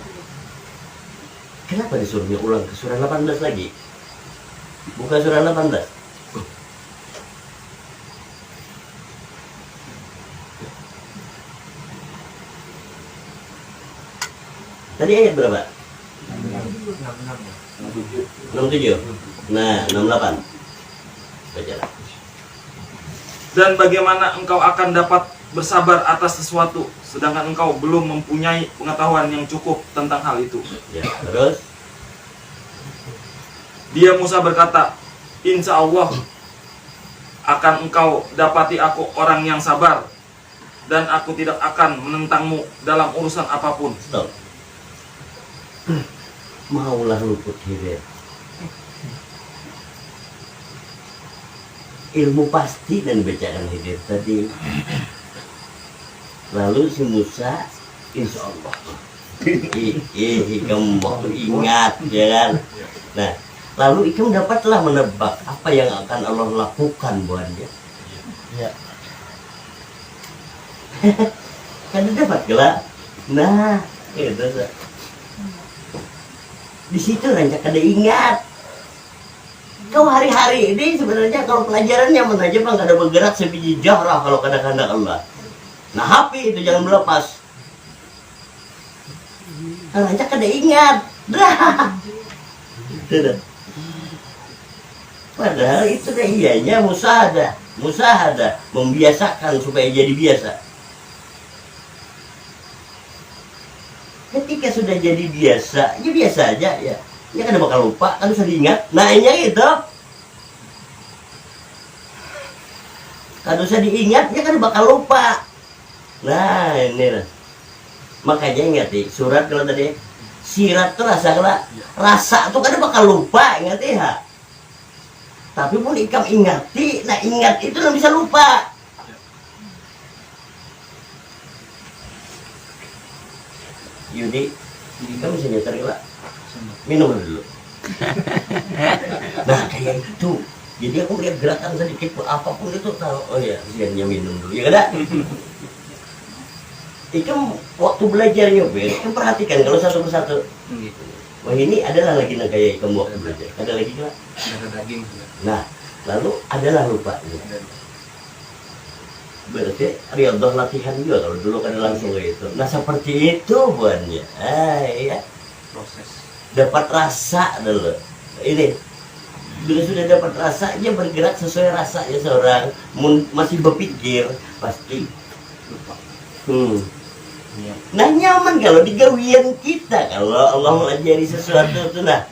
Kenapa disuruhnya ulang ke surah 18 lagi? Bukan surah 18. Tadi ayat berapa? 67. Nah, 68. Bacalah. Dan bagaimana engkau akan dapat bersabar atas sesuatu sedangkan engkau belum mempunyai pengetahuan yang cukup tentang hal itu. Ya, terus Dia Musa berkata, insya Allah akan engkau dapati aku orang yang sabar dan aku tidak akan menentangmu dalam urusan apapun. stop. Maulah luput hidayah. Ilmu pasti dan bacaan hidayah tadi. Lalu si Musa, insya Allah. Kamu mau ingat, ya kan? Nah, lalu ikam dapatlah menebak apa yang akan Allah lakukan buat dia. Iya. Kan dapat gelak. Nah, itu. Di situ rancak ada ingat. Kau hari-hari ini sebenarnya kalau pelajarannya mana aja bang kada bergerak sebiji jahrah kalau kada kehendak Allah. Nah HP itu jangan melepas. Rancak ada ingat. Dah. Padahal itu kan iyanya musahada membiasakan supaya jadi biasa. Ketika sudah jadi biasa, ya biasa aja ya. Ya kan bakal lupa, kan usah diingat. Nah ini gitu. Kan usah diingat, ya kan bakal lupa. Nah ini lah. Makanya ingat nih, surat kalau tadi sirat tuh rasa tuh kan bakal lupa, ingat ya. Tapi pun ikam ingati, nah ingat itu nggak bisa lupa. Yudi, kamu bisa nyetar gak? Minum dulu. Nah kayak itu. Jadi aku lihat gerakan sedikit apapun itu tahu. Oh ya, siannya minum dulu. Ya kan? Ikam waktu belajar nyopir, ikam perhatikan kalau satu persatu. Gitu. Wah ini adalah lagi kayak ikam waktu belajar. Ada lagi gak? Ada daging. Nah, lalu adalah lupa. Berarti riyadhah latihan juga kalau dulu kan langsung gitu. Nah seperti itu buatnya. Ya. Proses. Dapat rasa dulu. Ini bila sudah dapat rasanya bergerak sesuai rasanya seorang masih berpikir pasti Lupa. Iya. Nah nyaman kalau di gawian kita kalau Allah mengajari sesuatu itu nah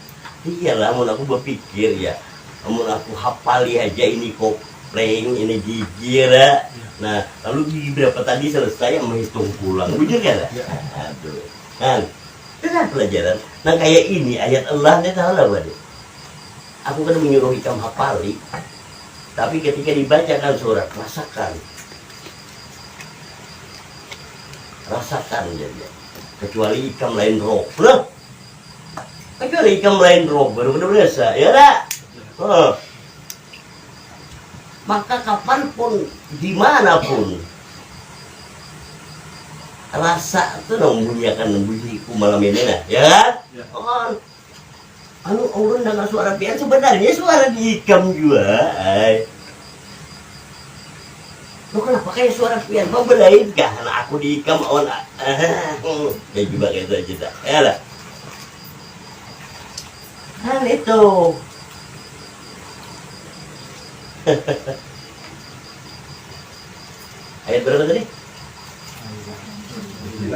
iyalah mau aku berpikir ya mau aku hafali aja ini kopling ini gigi ya. Nah lalu gigi berapa tadi selesai menghitung pulang bujur kan? Aduh kan itu pelajaran. Nah kayak ini ayat Allah nih tahu lah waduh. Aku kan menyuruh ikam hafali tapi ketika dibacakan surat rasakan rasakan jadi. Kecuali ikam lain roh, nah. Kecuali ikam lain roh benar-benar biasa, ya tak? Maka kapanpun, dimanapun, rasa itu membunyikan bunyiku malam ini, nah, ya kan? Ya. Oh, orang dengar suara pian sebenarnya suara di ikam juga. Lo kenapa kayak suara pian? Mau belain kah? Nah, aku di ikam on. Ya juga kayak itu aja dah. Ya lah. Kan itu. Ayat berapa tadi? 9.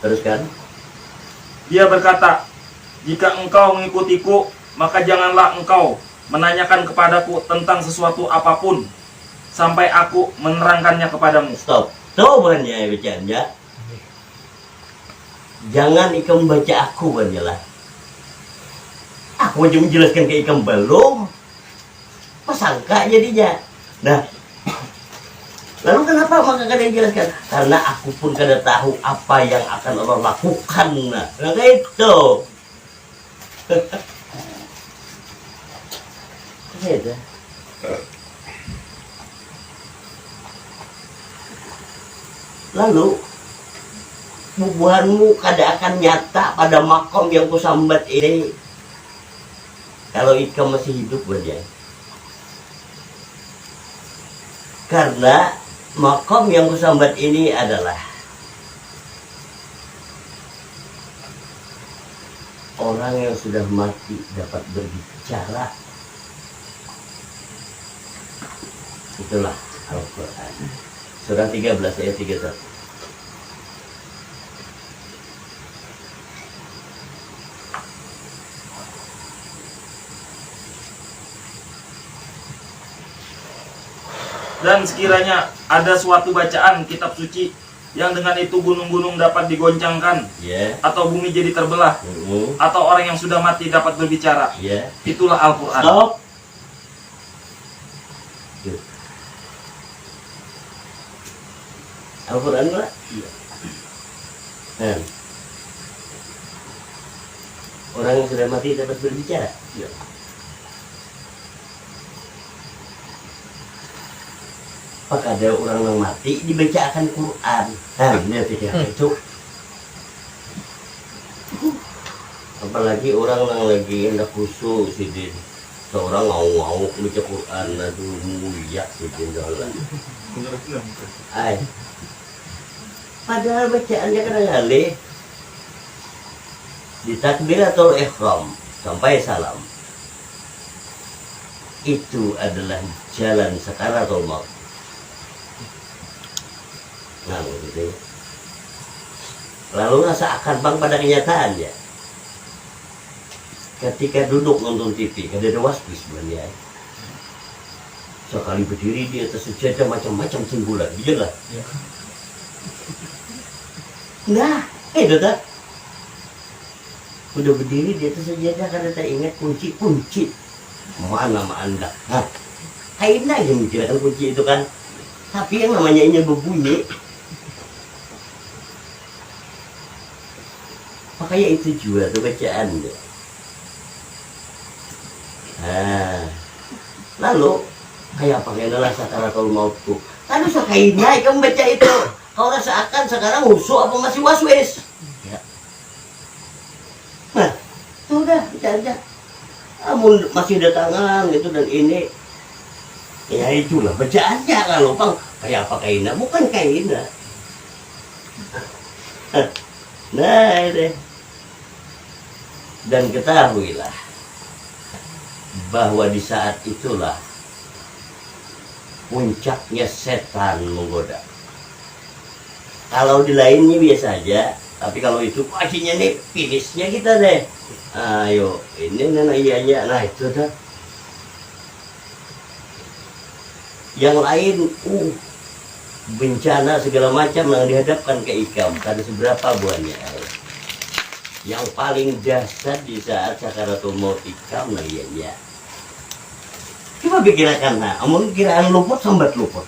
Teruskan. Dia berkata, jika engkau mengikutiku, maka janganlah engkau menanyakan kepadaku tentang sesuatu apapun sampai aku menerangkannya kepadamu. Stop. Tahu banyak bacanya. Jangan ikam baca aku banyalah. Aku aja menjelaskan ke ikam belum. Pasangka jadinya. Nah, lalu kenapa maka kalian jelaskan? Karena aku pun kada tahu apa yang akan Allah lakukan. Nah itu. Gitu. Lalu bubuhanmu kada akan nyata pada makom yang kusambat ini kalau ikam masih hidup saja. Karena makom yang kusambat ini adalah orang yang sudah mati dapat berbicara. Itulah Al-Quran. Surah 13 ayat 31. Dan sekiranya ada suatu bacaan kitab suci yang dengan itu gunung-gunung dapat digoncangkan, atau bumi jadi terbelah, atau orang yang sudah mati dapat berbicara, itulah Al-Quran. Stop. Al-Quran lah. Orang yang sudah mati dapat berbicara. Apakah ada orang yang mati dibacakan Quran? Ini itu. Apalagi orang yang lagi hendak khusyuk sidin. Seorang ngau-ngau baca Quran, aduh mulia sidin dolan. Padahal bacaannya kadang-kadang di takbiratul ihram sampai salam. Itu adalah jalan sakaratul maut. Nah, gitu. Lalu rasa akan bang pada kenyataannya. Ketika duduk nonton TV, kada ada waspis sebenarnya. Sekali berdiri di atas sejadah macam-macam simbolan, iya lah. Nah, itu tak. Udah berdiri di atas sejadah kada tak ingat kunci-kunci. Mana anda? Hah? Kayaknya aja mikirkan kunci itu kan. Tapi yang namanya ini berbunyi. Makanya itu juga tuh bacaan. Lalu kayak pakai nalar sakaratul maut tuh. Lalu sakainnya kamu baca itu. Kau rasakan sekarang husu apa masih waswis? Ya. Nah, sudah baca. Amun masih ada tangan gitu dan ini. Ya itulah bacaannya kalau bang kayak apa kainnya bukan kainnya. Nah ini. Dan ketahuilah bahwa di saat itulah puncaknya setan menggoda. Kalau di lainnya biasa aja, tapi kalau itu pastinya nih finishnya kita deh. Ayo, ini nana iya, nah itu dah. Yang lain, bencana segala macam yang dihadapkan ke ikam, kada seberapa buahnya. Yang paling dahsyat di saat sakaratul maut ikam, nah iya. Coba coba pikirkan, nah, amun kiraan luput sambat luput.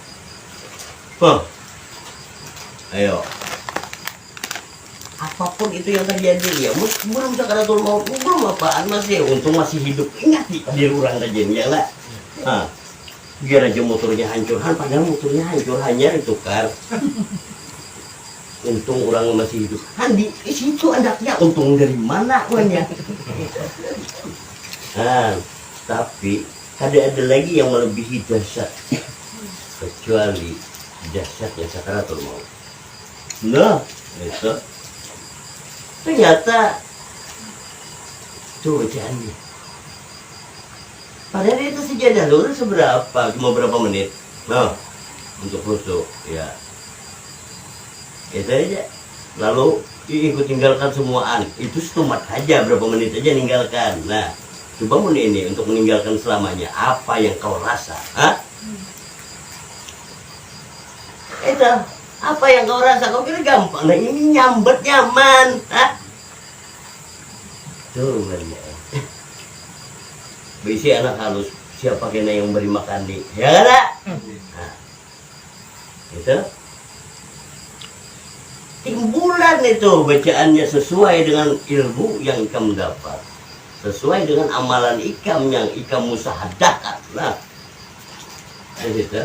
Ayo. Apapun itu yang terjadi ya, belum sakaratul maut, belum apaan masih, untung masih hidup. Ingat di orang aja ya lah. Biar aja motornya hancur, padahal motornya hancur hanya ditukar. Untung orang masih hidup. Di situ anaknya, untung dari mana uangnya? Tapi ada lagi yang melebihi dahsyat kecuali dahsyatnya sakaratul maut. Nah, itu ternyata tuh bacaannya. Padahal itu sejadah dulu seberapa, cuma berapa menit. Nah, untuk khusyuk ya. Itu aja. Lalu ikut tinggalkan semuaan. Itu setumat aja, berapa menit aja ninggalkan. Nah, coba mau ini untuk meninggalkan selamanya. Apa yang kau rasa? Itu apa yang kau rasa? Kau kira gampang? Nah ini nyambet nyaman. Tuh bener. Bisi anak halus. Siapa kena yang beri makan nih? Ya kan? Itu timbulan itu bacaannya sesuai dengan ilmu yang kamu dapat, sesuai dengan amalan ikam yang ikam musahadakan. Nah, itu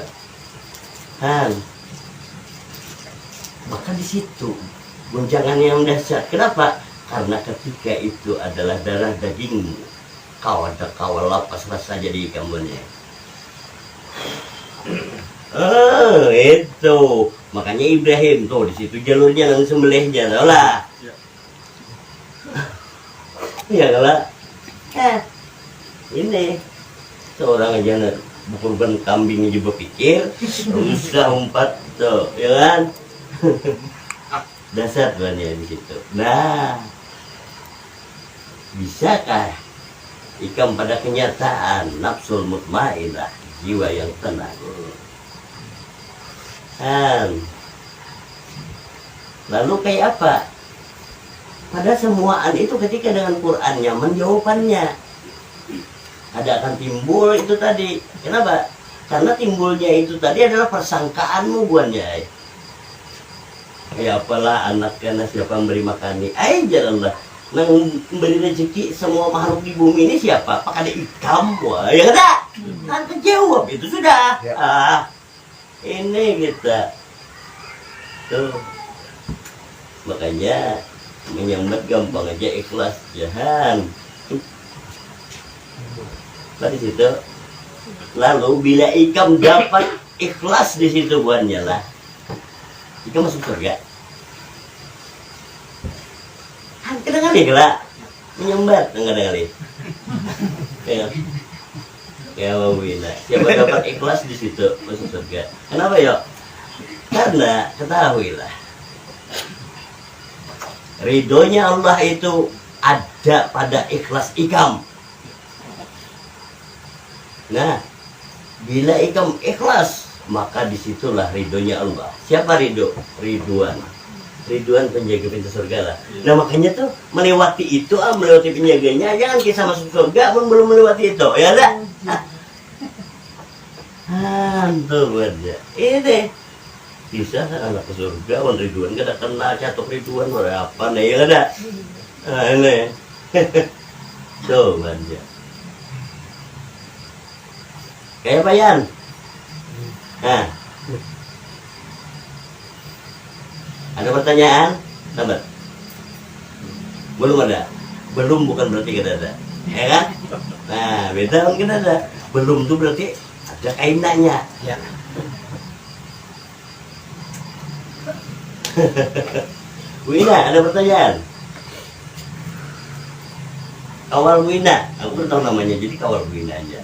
maka di situ goncangan yang dahsyat. Kenapa? Karena ketika itu adalah darah dagingmu, kau ada kawal lapas saja di ikamnya. Itu makanya Ibrahim tuh di situ jalurnya yang sembelihnya lah. Ya kalau ini seorang aja berkorban kambing aja berpikir usah umpat tuh, ya kan? Dasar tuan ya di situ. Nah, bisakah ikam pada kenyataan nafsul mutmainnah, jiwa yang tenang? Lalu kayak apa? Pada semuaan itu ketika dengan Quran nyaman jawabannya ada akan timbul itu tadi. Kenapa? Karena timbulnya itu tadi adalah persangkaanmu buannya. Kayak apalah anak karena siapa yang beri makan nih? Janganlah nang memberi rezeki semua makhluk di bumi ini siapa? Pakai ada ikam, wah ya kan? Kan kejawab itu sudah. Ya. Ini kita tuh makanya menyambat gampang aja, ikhlas jahan di situ. Lalu bila ikam dapat ikhlas di situ buannya lah, ikam masuk surga. Kadang kali kelak menyambat kadang kali ya wawina. Siapa dapat ikhlas di situ masuk surga. Kenapa ya? Karena ketahuilah ridhonya Allah itu ada pada ikhlas ikam. Nah, bila ikam ikhlas, maka disitulah ridhonya Allah. Siapa ridho? Ridwan. Ridwan penjaga pintu surga lah. Nah makanya tuh melewati itu, melewati penjaganya, jangan kisah masuk surga belum melewati itu, ya enggak? Tuh aja. Ini bisa kan anak ke surga, wan Ridwan kada kenal catok Ridwan apa nih ya kada? Ini. Tuh aja. Kayak apa Yan? Ada pertanyaan? Sabar. Belum ada? Belum bukan berarti kada ada. Ya kan? Nah, beda mungkin ada. Belum tuh berarti ada kainanya. Ya. Wina, ada pertanyaan? Kawal Wina, aku tahu namanya, jadi Kawal Wina aja.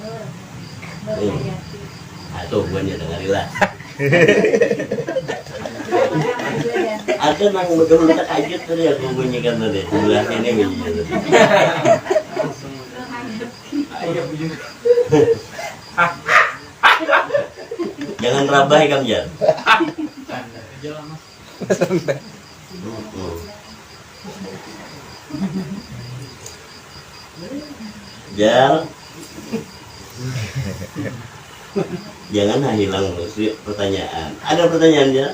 Tuh, buannya dengarilah. Ada nang betul tak kaget tadi aku bunyikan tadi sebelah ini bunyinya tadi. Jangan rabah ikam Jan. Jan. Jangan hilang pertanyaan. Ada pertanyaannya?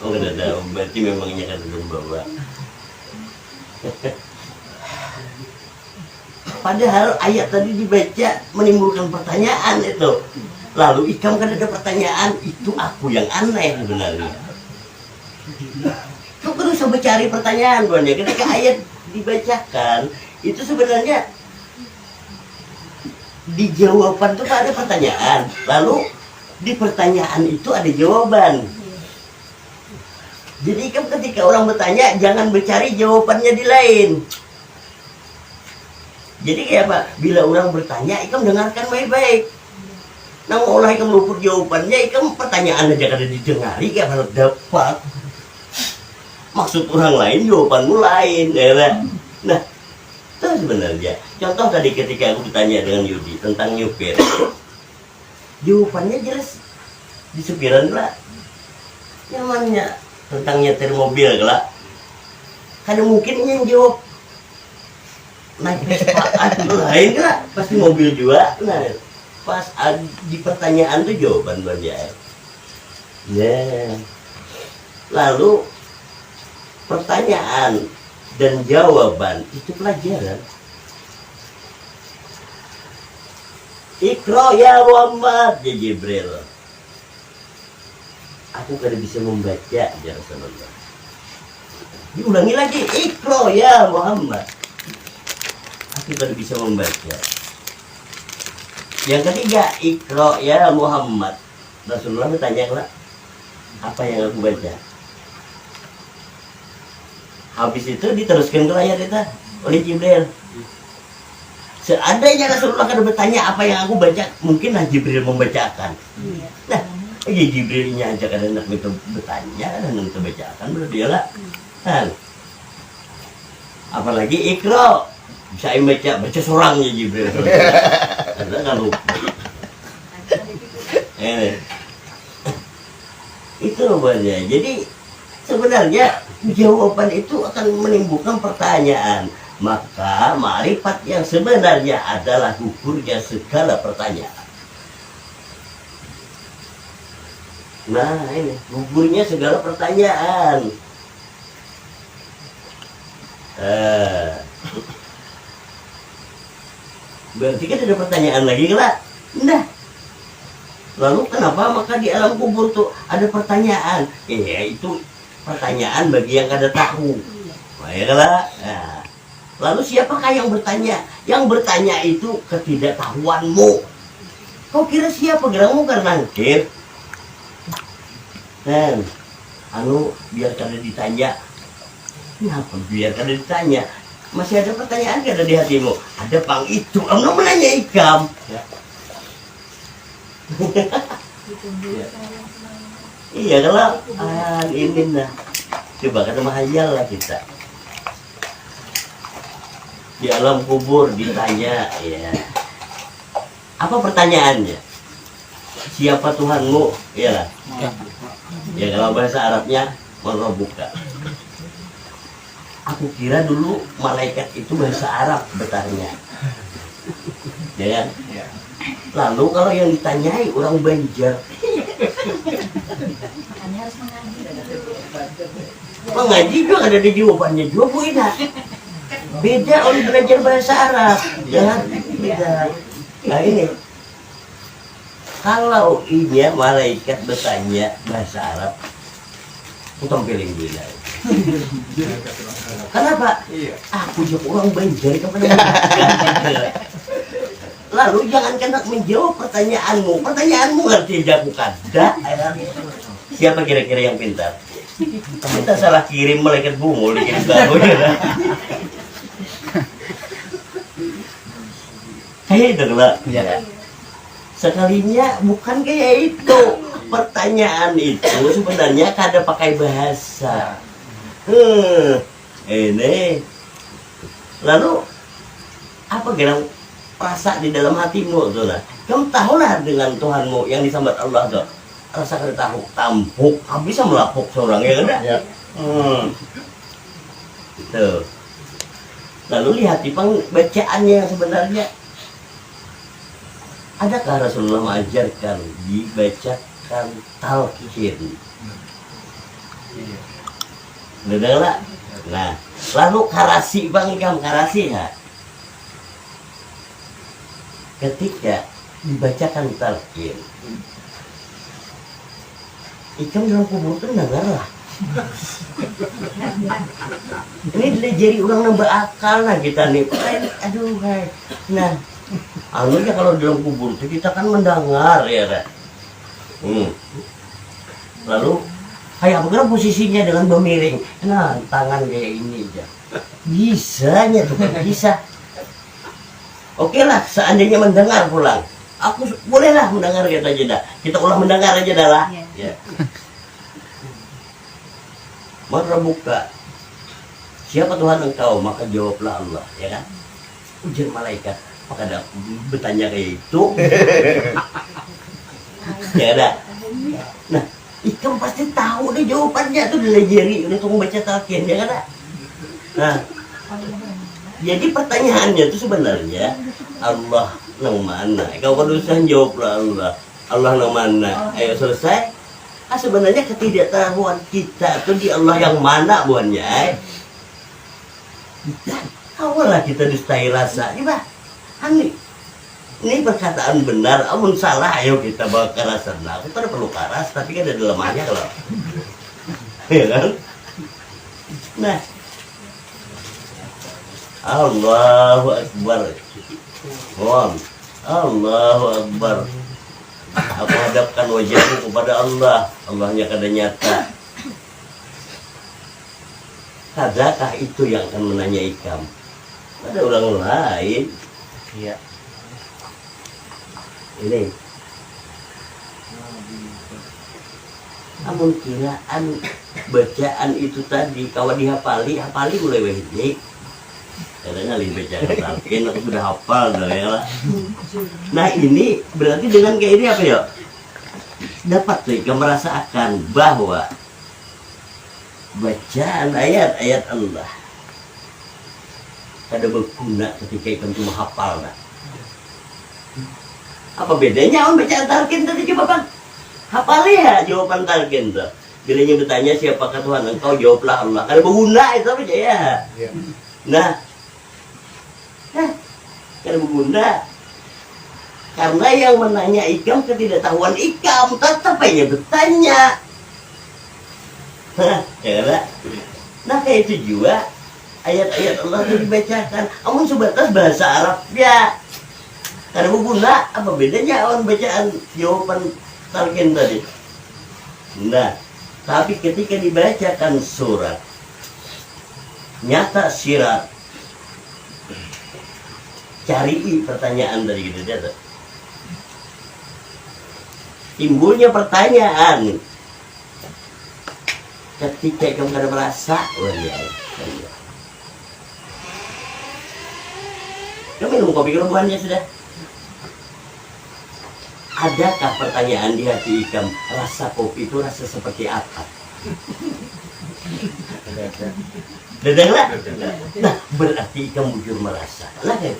Oh, ada. Berarti memangnya kan belum bawa. Padahal ayat tadi dibaca menimbulkan pertanyaan itu. Lalu ikam kan ada pertanyaan, itu aku yang aneh sebenarnya. Kau kan usah mencari pertanyaan banyak. Ketika ayat dibacakan, itu sebenarnya di jawaban itu ada pertanyaan. Lalu di pertanyaan itu ada jawaban. Jadi ikam ketika orang bertanya, jangan mencari jawabannya di lain. Jadi kayak apa? Bila orang bertanya, ikam dengarkan baik-baik. Namun olah ikam luput jawabannya, ikam pertanyaan aja kada didengari, kayak harus dapat. Maksud orang lain, jawabanmu lain, ya. Nah, itu sebenarnya. Contoh tadi ketika aku ditanya dengan Yudi tentang nyupir, jawabannya jelas di supiran lah. Nyamannya tentang nyetir mobil lah. Kada mungkin yang jawab naik Vespa lain lah, pasti mobil juga. Nah, pas di pertanyaan tuh jawaban dia. Ya. Lalu pertanyaan dan jawaban itu pelajaran. Iqra ya Muhammad, ya Jibril. Aku kada bisa membaca, ya Rasulullah. Diulangi lagi, Iqra ya Muhammad. Aku kada bisa membaca. Yang ketiga, Iqra ya Muhammad. Rasulullah bertanya lah, apa yang aku baca? Habis itu diteruskan ke ayat itu oleh Jibril. Seandainya Rasulullah kada bertanya apa yang aku baca, mungkinlah Jibril membacakan. Nah, Jibrilnya aja kada nak minta bertanya, dan minta bacakan berarti ya lah. Kan? Apalagi Iqra. Bisa baca seorang ya Jibril. Ada nggak lupa? Itu rupanya. Jadi sebenarnya jawaban itu akan menimbulkan pertanyaan. Maka ma'rifat yang sebenarnya adalah gugurnya segala pertanyaan. Nah ini gugurnya segala pertanyaan. Berarti kan ada pertanyaan lagi lah. Nah, lalu kenapa maka di alam kubur tuh ada pertanyaan? Ya itu pertanyaan bagi yang kada tahu. Baiklah. Nah, lalu siapakah yang bertanya? Yang bertanya itu ketidaktahuanmu. Kau kira siapa gerakmu karena ngkir? Dan biar kada ditanya. Kenapa biar kada ditanya? Masih ada pertanyaan gak ada di hatimu? Ada pang itu, kamu menanya ikam. Ya. Iya kalau ini nah, coba kata mahayal lah kita. Di alam kubur ditanya, ya. Apa pertanyaannya? Siapa Tuhanmu? Iya lah. Ya kalau bahasa Arabnya Rabbuka. Aku kira dulu malaikat itu bahasa Arab bertanya, ya kan? Lalu kalau yang ditanyai orang Banjar, mengaji juga ada di jawabannya juga Bu Ina. Beda orang belajar bahasa Arab, ya kan? Beda. Nah ini, kalau ini ya, malaikat bertanya bahasa Arab, utang pilih bila. Kenapa? Aku juga orang Banjar kepada lalu jangan kena menjawab pertanyaanmu. Pertanyaanmu ngerti aja bukan? Siapa kira-kira yang pintar? Kita salah kirim malaikat bungul dikirim baru ya. Kayak itu lah. Sekalinya bukan kayak itu. Pertanyaan itu sebenarnya kada pakai bahasa. Ini lalu apa gerak rasa di dalam hatimu tuh lah. Kamu tahulah dengan Tuhanmu yang disambat Allah tuh. Rasa kada tahu, tampuk, bisa melapuk seorang ya kan? Ya. Tuh. Lalu lihat di bacaannya yang sebenarnya. Adakah Rasulullah mengajarkan dibacakan talqin? Iya. Benar lah. Nah, lalu karasi Bang Ikam, karasi ya. Ketika dibacakan talqin, Ikam dalam kubur itu dengar lah. Ini jadi orang nambah akal lah kita nih. Aduh, hai. Nah, anunya kalau dalam kubur itu kita kan mendengar ya kan. Lalu kayak apa posisinya dengan memiring. Nah, tangan kayak ini aja. Bisanya tuh kan bisa. Oke lah, seandainya mendengar pulang. Aku bolehlah mendengar kita aja dah. Kita ulang mendengar aja dah lah. Ya. Maka buka. Siapa Tuhan engkau? Maka jawablah Allah, ya kan? Ujar malaikat. Maka ada bertanya kayak itu. Ya ada. Nah, Ikam pasti tahu deh jawabannya tuh dilejeri untuk membaca talqin, ya kan? Nah, jadi pertanyaannya itu sebenarnya Allah nang mana? Kau berusaha jawablah Allah. Allah nang mana? Ayo selesai. Sebenarnya ketidaktahuan kita itu di Allah yang mana buannya? Dan awalah kita dustai rasa. Ini perkataan benar, amun salah ayo kita bawa ke rasa. Nah, aku kan perlu karas, tapi kan ada lemahnya kalau. Ya kan? Nah, Allahu Akbar. Allahu Akbar. Aku hadapkan wajahku kepada Allah. Allahnya kada nyata. Adakah itu yang akan menanya Ikam? Ada orang lain. Iya. Ini. Amun kiraan bacaan itu tadi kalau dihafali mulai wajib. Katanya lagi bacaan talqin aku sudah hafal dah ya lah. Nah ini berarti dengan kayak ini apa ya? Dapat tuh Ikam merasakan bahwa bacaan ayat-ayat Allah ada berguna ketika Ikam cuma hafal nah. Apa bedanya om bacaan talqin tadi coba Bang? Hafal ya jawaban talqin tuh. Bilanya bertanya siapakah Tuhan engkau, jawablah Allah. Ada berguna itu apa ya? Nah, kan berguna karena yang menanya Ikam ketidaktahuan Ikam tetap aja bertanya. Ya, nah kayak itu juga ayat-ayat Allah itu dibacakan amun sebatas bahasa Arab ya karena berguna. Apa bedanya awan bacaan jawaban talqin tadi? Nah, tapi ketika dibacakan surat nyata sirat, cari pertanyaan dari kita jatuh. Timbulnya pertanyaan ketika kamu kada merasa, kamu minum kopi kelembuannya sudah. Adakah pertanyaan di hati Ikam, rasa kopi itu rasa seperti apa? Dedenglah. Nah, berarti Ikam bujur merasa. Lah kan?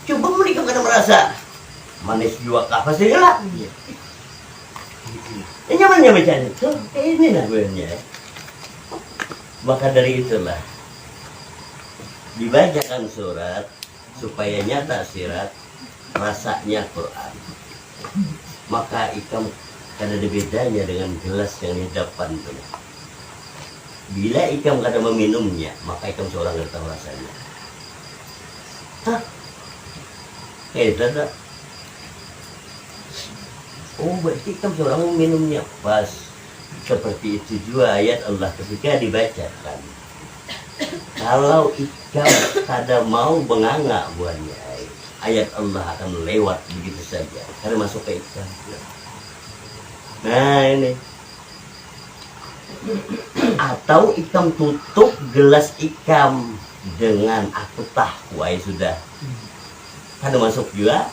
Coba mau Ikam kada merasa. Manis juga kah pasti lah. Ini nyamannya bacaan itu. Ini lah gue. Maka dari itulah dibacakan surat supaya nyata sirat rasanya Quran. Maka Ikam kada ada bedanya dengan gelas yang di depan itu. Bila Ikam kada meminumnya, maka Ikam seorang tidak tahu rasanya. Hah? Tak? Oh, berarti Ikam seorang meminumnya. Pas. Seperti itu juga ayat Allah ketika dibacakan. Kalau Ikam kada mau menganga buahnya, ayat Allah akan lewat begitu saja. Karena masuk ke Ikam. Nah ini. Atau Ikam tutup gelas Ikam dengan aku tahu sudah. Kada masuk juga.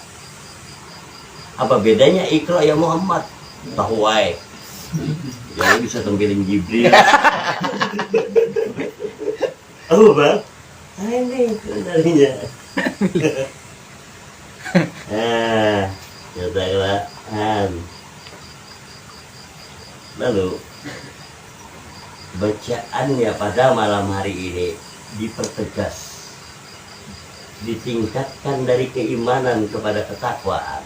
Apa bedanya Iqra ya Muhammad? Tahu wae. Ya bisa tampilin Jibril. Oh Bang. Nah, ini sebenarnya. Nah, katakan. Lalu bacaannya pada malam hari ini dipertegas, ditingkatkan dari keimanan kepada ketakwaan.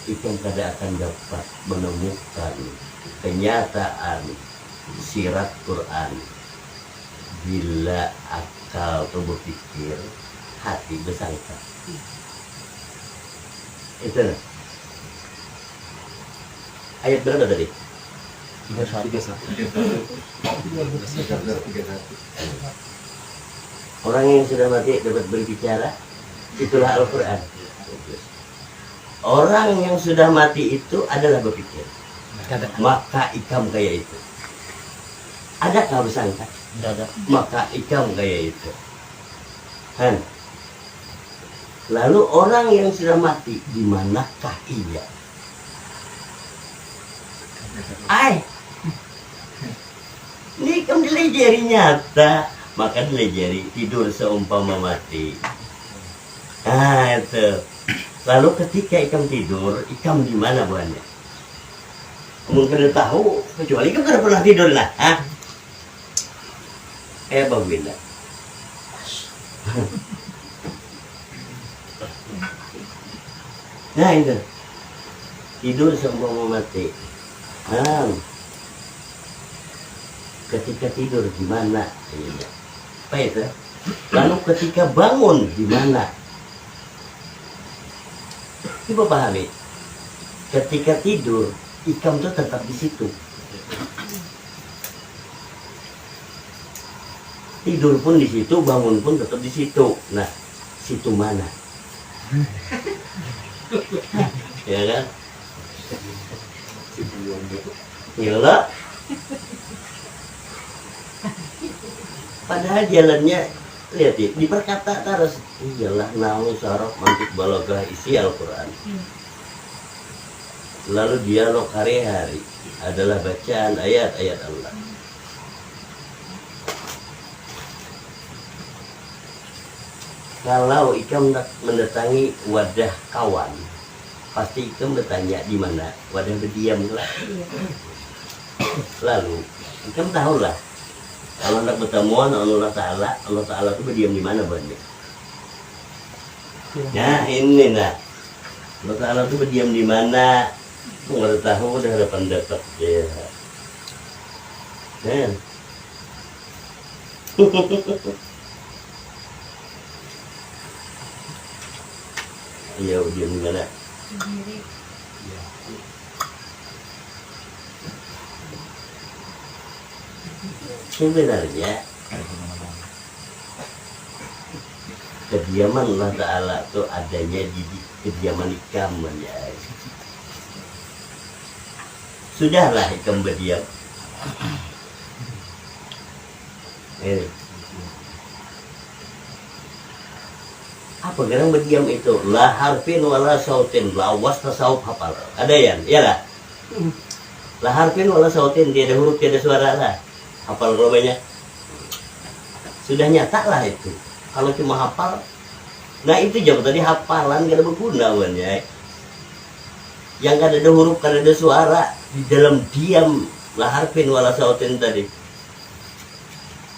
Ikan kada akan dapat menemukan kenyataan sirat Quran bila akal tuh berpikir, hati bersangka. Itu ayat berapa tadi? 31. Orang yang sudah mati dapat berbicara, itulah Al-Quran. Orang yang sudah mati itu adalah berpikir, maka ikam kayak itu. Adakah bersangka? Tidak ada. Maka ikam kayak itu. Han. Lalu orang yang sudah mati, di manakah ia? Ai, ini ikam dilejeri nyata, maka dilejeri tidur seumpama mati. Ah itu. Lalu ketika ikam tidur, ikam di mana buahnya? Mungkin tahu, kecuali ikam tidak pernah tidur lah. Hah? Bagaimana? Nah itu, tidur seumpama mati. Ketika tidur di mana? Apa itu? Lalu ketika bangun di mana? Coba pahami. Ketika tidur, ikam itu tetap di situ. Tidur pun di situ, bangun pun tetap di situ. Nah, situ mana? Ya kan? Gila. Padahal jalannya, lihat ya, di perkata terus iyalah nahu saraf mantik balagah isi Al-Quran. Lalu dialog hari-hari adalah bacaan ayat-ayat Allah. Kalau ikam mendatangi wadah kawan, pasti ikam bertanya di mana wadah berdiam lah. Lalu ikam tahulah kalau hendak bertemuan Allah Ta'ala itu berdiam di mana banyak. Nah ini nah, Allah Ta'ala itu berdiam di mana? Nggak tahu udah hadapan dekat ya. Nah. Iya, berdiam di mana? Sebenarnya kediaman Allah Ta'ala itu adanya di kediaman ikam ya. Sudahlah ikam berdiam. Apa kadang berdiam itu? La harfin wala sautin, la wasna saut hafal. Ada ya? Iyalah. La harfin wala sautin, tiada huruf, tiada suara lah. Hafal robanya. Sudah nyata lah itu. Kalau cuma hafal, nah itu jawab tadi hafalan gak ada berguna ya. Yang gak ada huruf, gak ada suara di dalam diam la harfin wala sautin tadi.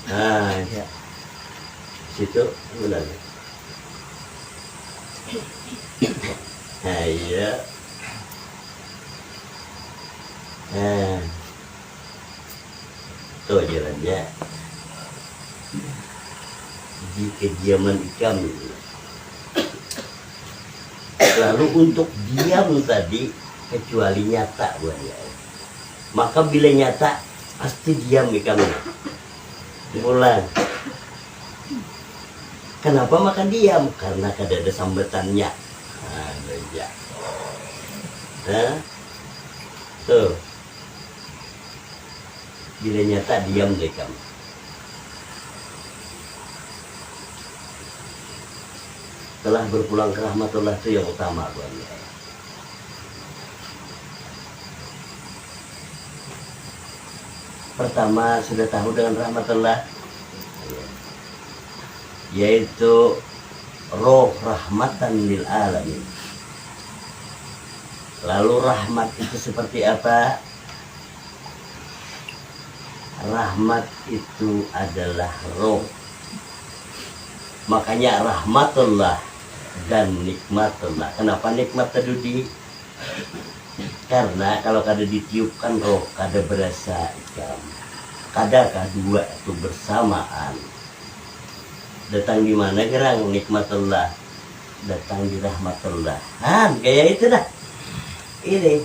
Nah, ya. Situ benar. Nah, iya. Nah, itu jalannya di kediaman ikam. Lalu untuk diam tadi kecuali nyata buahnya. Maka bila nyata pasti diam ikam. Mulai. Kenapa makan diam? Karena kada ada sambatannya. Ya. Nah, tuh. Bila nyata diam deh kamu. Telah berpulang ke rahmatullah itu yang utama buatnya. Pertama sudah tahu dengan rahmatullah. yaitu roh rahmatan lil alamin. Lalu rahmat itu seperti apa? Rahmat itu adalah roh. Makanya rahmatullah dan nikmatullah. Kenapa nikmat tadi? Karena kalau kada ditiupkan roh, kada berasa ikam. Kada kedua itu bersamaan. Datang di mana gerang nikmatullah, datang di rahmatullah. Kayak itu dah. Ini.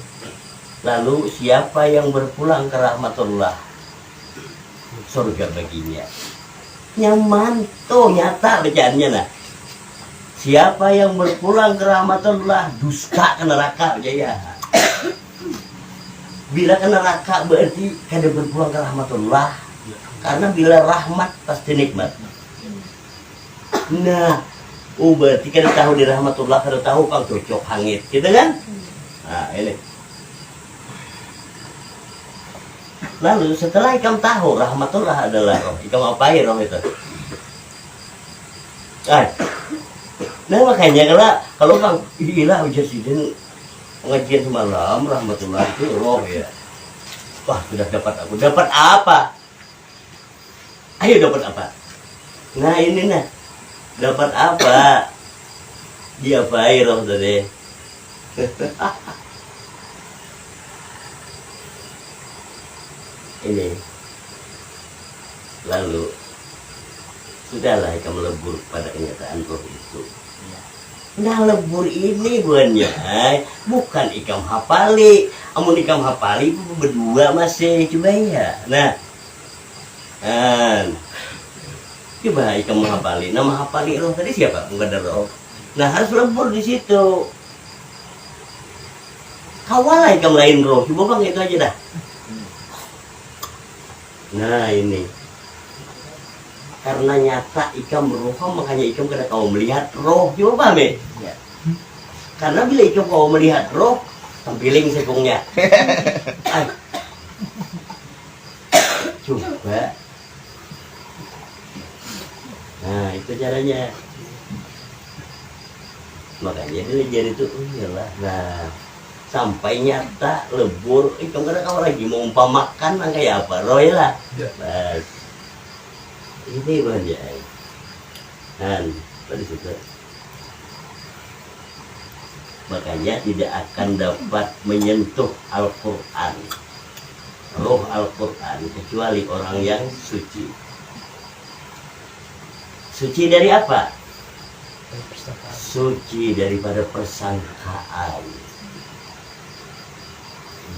Lalu siapa yang berpulang ke rahmatullah, surga baginya. Nyaman tuh, nyata bacaannya nah. Siapa yang berpulang ke rahmatullah, dusta ke neraka aja ya. Bila ke neraka berarti kada berpulang ke rahmatullah. Karena bila rahmat pasti nikmat. Nah, berarti kada tahu di rahmatullah, kada tahu kang cocok hangit, gitu kan? Nah, ini. Lalu setelah ikam tahu rahmatullah adalah roh, ikam apain roh itu? Nah makanya kalau kang gila ujar sidin pengajian semalam rahmatullah itu roh ya. Wah sudah dapat apa? Ayo dapat apa? Nah ini nah. Dapat apa? Dia baik roh tadi. Ini. Lalu sudahlah kamu lebur pada kenyataan roh itu. Nah lebur ini buannya bukan ikam hafali. Amun ikam hafali berdua masih coba ya. Nah. Coba ikam menghafali, nama hafali roh tadi siapa? Enggak ada roh. Nah harus lebur di situ. Kawal ikam lain roh, coba bang itu aja dah. Nah ini, karena nyata ikam roh, makanya ikam kada kau melihat roh, coba bang ya. Karena bila ikam kau melihat roh, tampiling sekungnya. Coba. Nah itu caranya. Makanya belajar itu iyalah. Nah sampai nyata lebur ikam kada kau lagi mau umpamakan kayak apa roh lah. Bas ini banyak dan pada situ. Makanya tidak akan dapat menyentuh Al-Quran, roh Al-Quran kecuali orang yang suci. Suci dari apa? Suci daripada persangkaan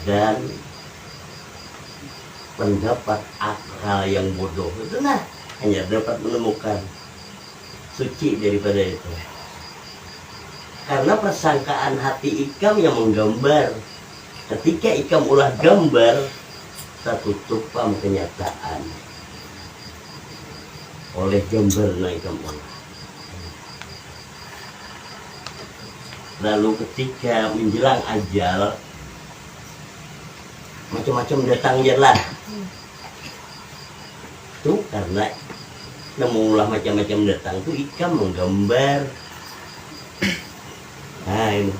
dan pendapat akal yang bodoh. Itu nah hanya dapat menemukan suci daripada itu. Karena persangkaan hati ikam yang menggambar. Ketika ikam ulah gambar, tertutup kenyataan oleh gambar naik kamu. Lalu ketika menjelang ajal macam-macam datang jalan. Tuh karena namulah macam-macam datang tuh ikam menggambar. Nah ini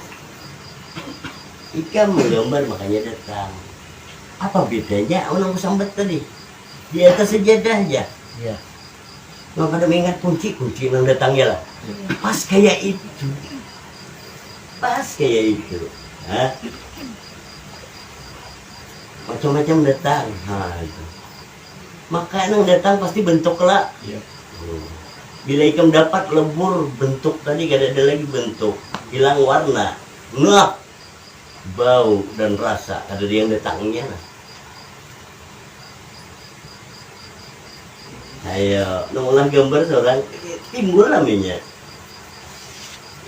ikam menggambar makanya datang. Apa bedanya orang sambat tadi? Di atas sejadah aja. Iya. Nggak pada mengingat kunci yang datangnya lah. Pas kayak itu. Hah? Macam-macam datang. Nah, itu. Maka yang datang pasti bentuk lah. Bila ikam dapat lebur bentuk tadi gak ada lagi bentuk. Hilang warna. Nah, bau dan rasa. Ada yang datangnya lah. Ayo, nongol gambar seorang timbul namanya.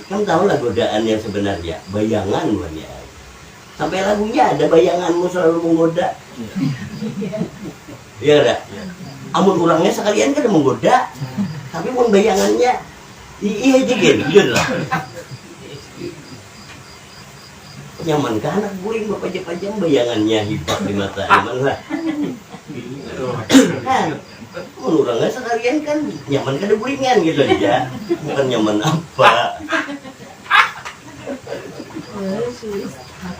Kamu tahu lah godaan yang sebenarnya, bayangan banyak. Sampai lagunya ada bayanganmu selalu menggoda. Iya ada. Amun orangnya sekalian kan menggoda, tapi pun bayangannya iya aja gitu lah. Nyaman kan anak guling bapak pajang bayangannya hibak di mata, emang lah. Menurangnya sekalian kan nyaman kada buringan gitu aja. Bukan nyaman apa.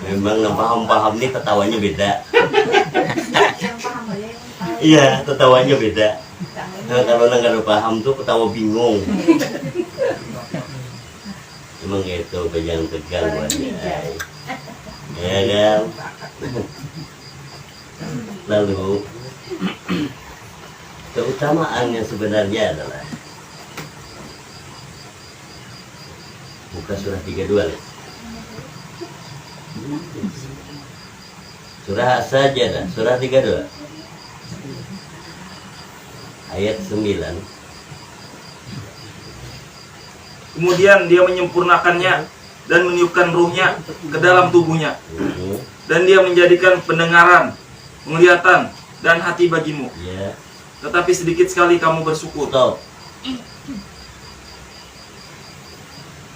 Memang yang paham-paham nih tetawanya beda. Iya, tetawanya beda. Nah, kalau nggak paham tuh ketawa bingung. Emang gitu, jangan tegang banget. Ya kan. Lalu keutamaan yang sebenarnya adalah buka surah 32 lihat. Surah As-Sajdah, surah 32 ayat 9. Kemudian dia menyempurnakannya dan meniupkan ruhnya ke dalam tubuhnya. Dan dia menjadikan pendengaran, penglihatan, dan hati bagimu. Ya. Tetapi sedikit sekali kamu bersyukur. Stop.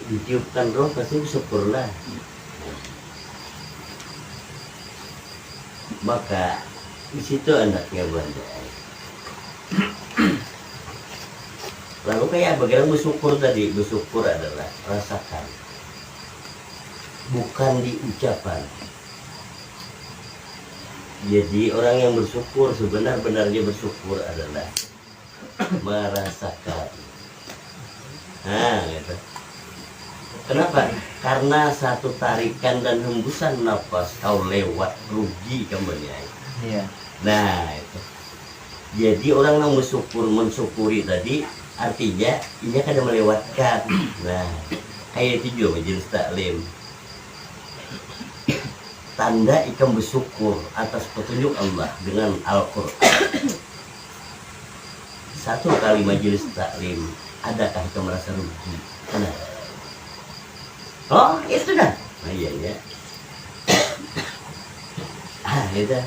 Ditiupkan roh pasti bersyukurlah. Maka di situ anaknya Banda. Lalu kayak bagaimana bersyukur tadi? Bersyukur adalah rasakan, bukan di ucapan. Jadi orang yang bersyukur sebenar-benarnya bersyukur adalah merasakan. Nah, gitu. Kenapa? Karena satu tarikan dan hembusan nafas kau lewat rugi kembali. Iya. Nah, itu. Jadi orang yang mensyukuri tadi artinya ini kada melewatkan. Nah, kayak itu juga majelis taklim. Tanda ikam bersyukur atas petunjuk Allah dengan Al-Quran. Satu kali majelis taklim, adakah ikam merasa rugi? Kenapa? Oh, itu dah. Nah, iya. Itu.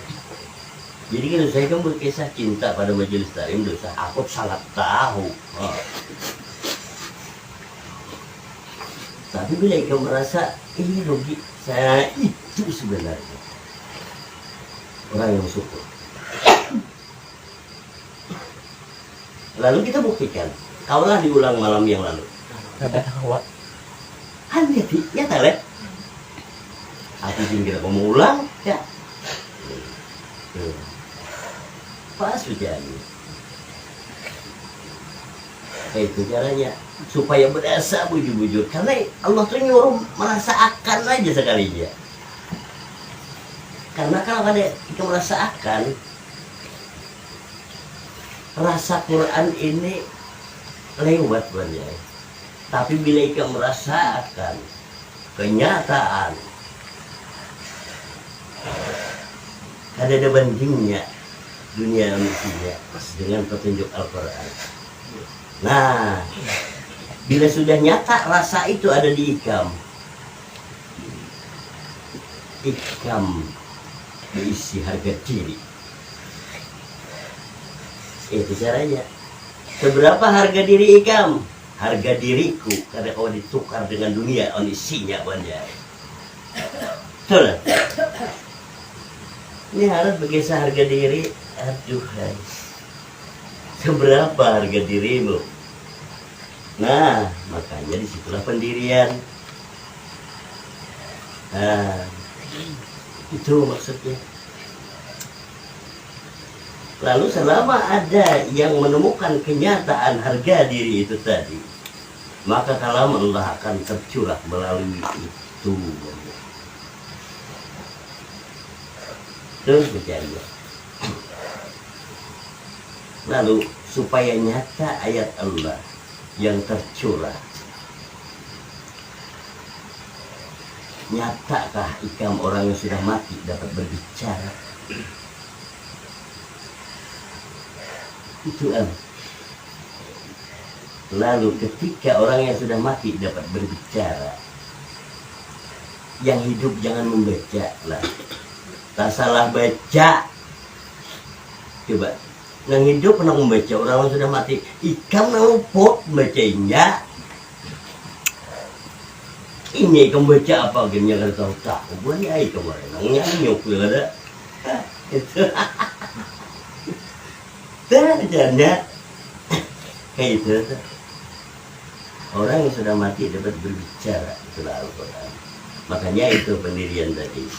Jadi kalau saya kan berkisah cinta pada majelis taklim dosa, aku sangat tahu. Oh. Tapi bila ikam merasa ini rugi, saya itu sebenarnya orang yang bersyukur. Lalu kita buktikan, kaulah diulang malam yang lalu. Ada awak. Hanya ya tak aku ingin kita mau ulang ya. Pas sudah ini. Itu caranya supaya berasa bujur-bujur, karena Allah tuh nyuruh merasakan aja sekalinya. Karena kalau ada kita merasakan rasa Quran ini lewat banyak, tapi bila kita merasakan kenyataan ada bandingnya dunia manusia dengan petunjuk Al-Quran. Nah, bila sudah nyata rasa itu ada di ikam berisi harga diri. Itu caranya. Seberapa harga diri ikam? Harga diriku, karena kau ditukar dengan dunia, isinya banyak. Betul. Ini harus berkisah harga diri. Aduh, seberapa harga dirimu? Nah, makanya disitulah pendirian. Nah, itu maksudnya. Lalu selama ada yang menemukan kenyataan harga diri itu tadi, maka kalam Allah akan tercurah melalui itu. Terus berjaya. Lalu supaya nyata ayat Allah yang tercurah, nyatakah ikam orang yang sudah mati dapat berbicara? Itu lalu ketika orang yang sudah mati dapat berbicara, yang hidup jangan membaca lah. Tak salah baca. Coba, yang hidup pernah membaca, orang yang sudah mati ikam nampot bacanya. Ini ikam baca apa gamenya kada tahu. Buat ya ikam kemarin nanyok ada. Itu. Janda kayak itu tuh. Orang yang sudah mati dapat berbicara, itulah Al-Quran. Makanya itu pendirian tadi.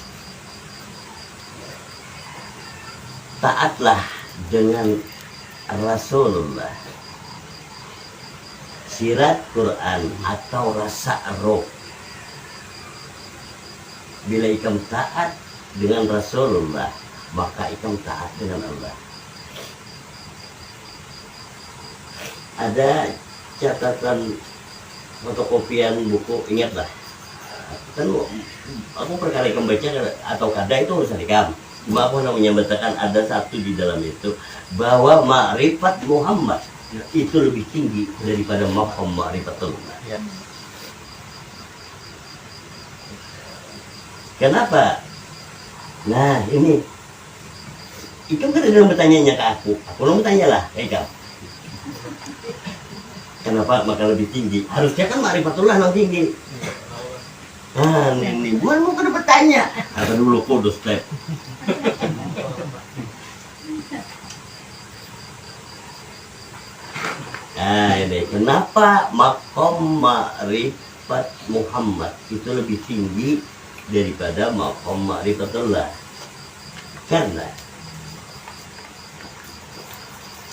Taatlah dengan Rasulullah, sirat Quran atau rasa roh. Bila ikam taat dengan Rasulullah, maka ikam taat dengan Allah. Ada catatan fotokopian buku, ingatlah. Kan aku perkara ikam baca atau kada itu urusan ikam. Cuma aku namanya menyatakan ada satu di dalam itu bahwa ma'rifat Muhammad itu lebih tinggi daripada maqam ma'rifatullah. Ya. Kenapa? Nah ini ikam kan ada bertanya ke aku mau bertanya lah ikam. Kenapa maka lebih tinggi? Harusnya kan ma'rifatullah yang tinggi. Nah ini bukan mau kena bertanya. Apa dulu kudus step. Nah ini kenapa maqam ma'rifat Muhammad itu lebih tinggi daripada maqam ma'rifatullah? Karena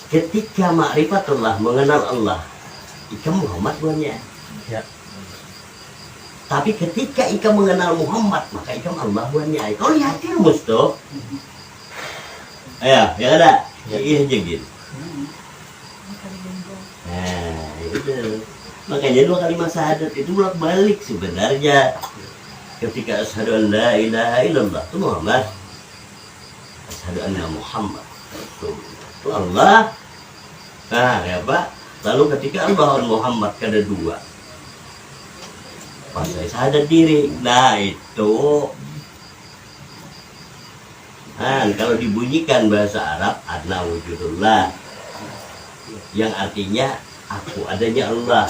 ketika ma'rifatullah mengenal Allah, ikam Muhammad buahnya. Ya. Tapi ketika ikam mengenal Muhammad, maka ikam Allah buahnya. Kau lihat rumus tuh. Ayo, ya ada. Iya jegin. Nah, itu. Makanya dua kalimat syahadat itu bolak-balik sebenarnya. Ketika asyhadu an la ilaha illallah itu Muhammad. Asyhadu anna Muhammad itu Allah. Nah, ya Pak. Lalu ketika Allah dan Muhammad ada dua, pas saya sadar diri, nah itu kalau dibunyikan bahasa Arab adna wujudullah, yang artinya aku adanya Allah.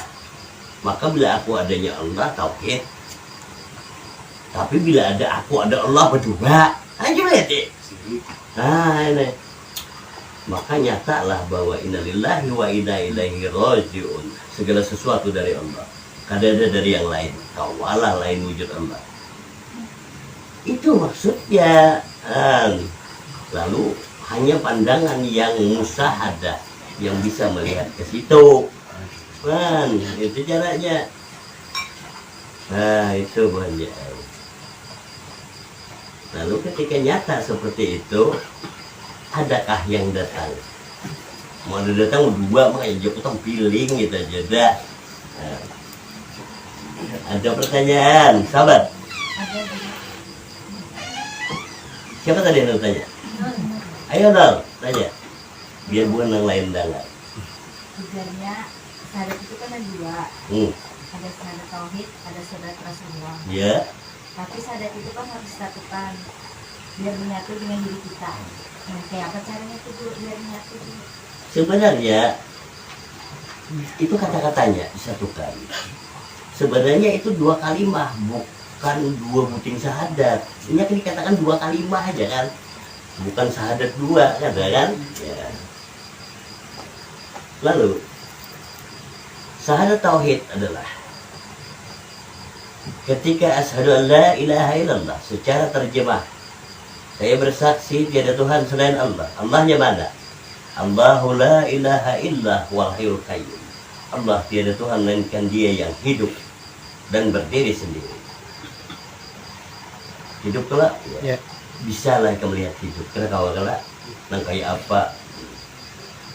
Maka bila aku adanya Allah tauhid, tapi bila ada aku ada Allah berdua, aja lihat deh. Nah ini maka nyatalah bahwa innalillahi wa inna ilaihi raji'un. Segala sesuatu dari Allah, kada ada dari yang lain. Kawalah lain wujud Allah. Itu maksudnya. Lalu hanya pandangan yang musyahadah yang bisa melihat ke situ. Itu caranya. Nah itu banyak. Lalu ketika nyata seperti itu, adakah yang datang? Mau ada datang dua, makanya dia potong piling gitu aja dah. Nah, ada pertanyaan, sahabat? Siapa tadi yang tanya? Ayo Dal, tanya. Biar bukan yang lain dengar. Tujuannya syahadat itu kan ada dua. Ada syahadat tauhid, ada syahadat Rasulullah. Ya. Tapi syahadat itu kan harus disatukan biar menyatu dengan diri kita. Nah, kayak apa caranya itu biar menyatu? Sebenarnya itu kata-katanya disatukan. Sebenarnya itu dua kalimah, bukan dua buting syahadat. Ini akan dikatakan dua kalimah aja kan, bukan syahadat dua kan? Ya. Lalu syahadat tauhid adalah ketika asyhadu an la ilaha illallah, secara terjemah saya bersaksi tiada Tuhan selain Allah. Allahnya mana? Allahu la ilaha illa huwal hayyul qayyum. Allah tiada Tuhan melainkan Dia yang hidup dan berdiri sendiri. Hidup kelak? Ya. Bisa lah kamu lihat hidup. Karena kau kelak nang kayak apa?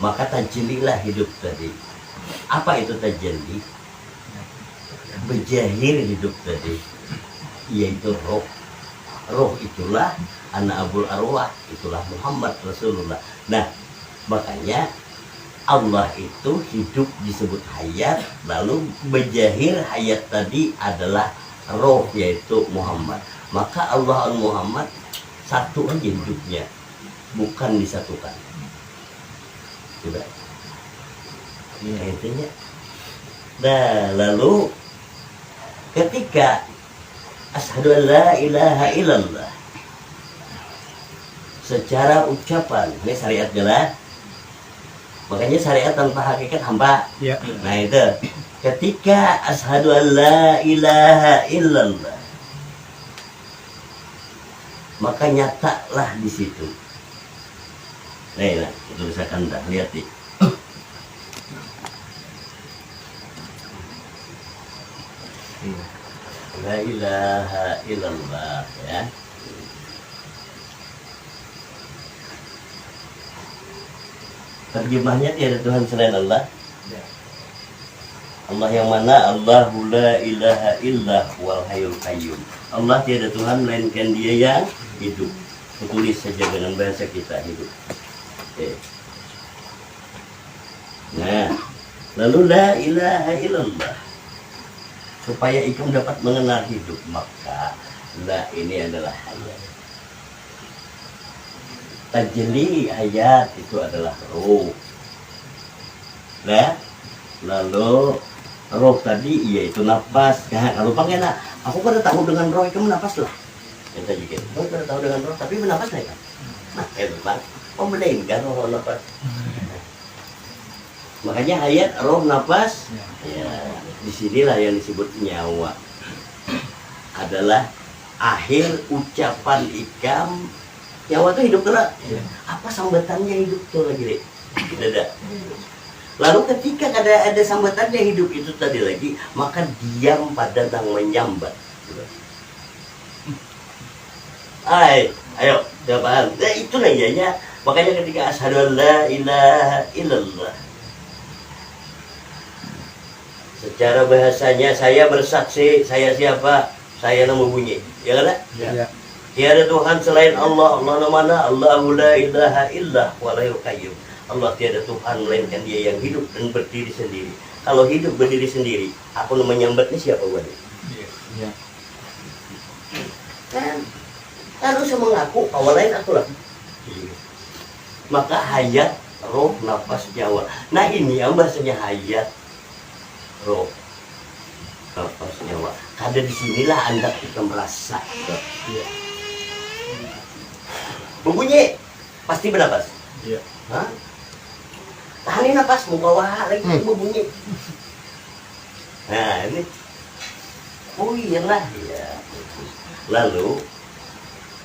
Maka tajlilah hidup tadi. Apa itu tajalli? Bejahir hidup tadi, yaitu roh. Roh itulah anak abul arwah, itulah Muhammad Rasulullah. Nah, makanya Allah itu hidup disebut hayat, lalu bejahir hayat tadi adalah roh, yaitu Muhammad. Maka Allah dan Muhammad satu aja hidupnya, bukan disatukan. Sudah. Ini intinya. Nah, lalu ketika asyhadu an la ilaha illallah secara ucapan, ini syariat jelas. Makanya syariat tanpa hakikat hamba. Iya. Nah itu ketika asyhadu an la ilaha illallah, maka nyatalah di situ. Nah, itu misalkan dah lihat nih. La ilaha illallah ya. Terjemahnya tiada Tuhan selain Allah. Allah yang mana? Allahu la ilaha illa wal hayyul qayyum. Allah tiada Tuhan melainkan Dia yang hidup. Tulis saja dengan bahasa kita hidup. Oke. Nah, lalu la ilaha illallah. Supaya ikam dapat mengenal hidup, maka la ini adalah hayat. Tajli hayat itu adalah roh. Nah, lalu roh tadi yaitu nafas. Nah, kalau pakai nak, aku pada tahu dengan roh itu menafas lah. Kita juga, aku pada tahu dengan roh tapi menafas lah kan. Nah, itu bang, membedakan roh nafas. Makanya hayat, roh, nafas, ya disinilah yang disebut nyawa. Adalah akhir ucapan ikam. Nyawa itu hidup tuh lah. Apa sambatannya hidup tuh lagi deh? Tidak ada. Lalu ketika ada sambatannya hidup itu tadi lagi, maka diam pada yang menyambat. Ayo, jawaban. Nah, itu nanyanya. Makanya ketika asyhadu an la ilaha illallah, secara bahasanya saya bersaksi, saya siapa? Saya nama bunyi. Ya kan? Iya. Tiada Tuhan selain Allah. Allah mana? Allahu la ilaha illa wal hayyul qayyum. Allah tiada Tuhan melainkan Dia yang hidup dan berdiri sendiri. Kalau hidup berdiri sendiri, aku menyambatnya siapa buat? Iya. Kan harus mengaku awal lain aku lah. Maka hayat, roh, nafas, nyawa. Nah ini yang bahasanya hayat, roh, nafas, nyawa. Karena disinilah Anda kita merasa. Iya. Berbunyi pasti bernapas. Iya. Hah? Tahanin napas, muka wah lagi berbunyi. Nah ini, oh iyalah ya. Lalu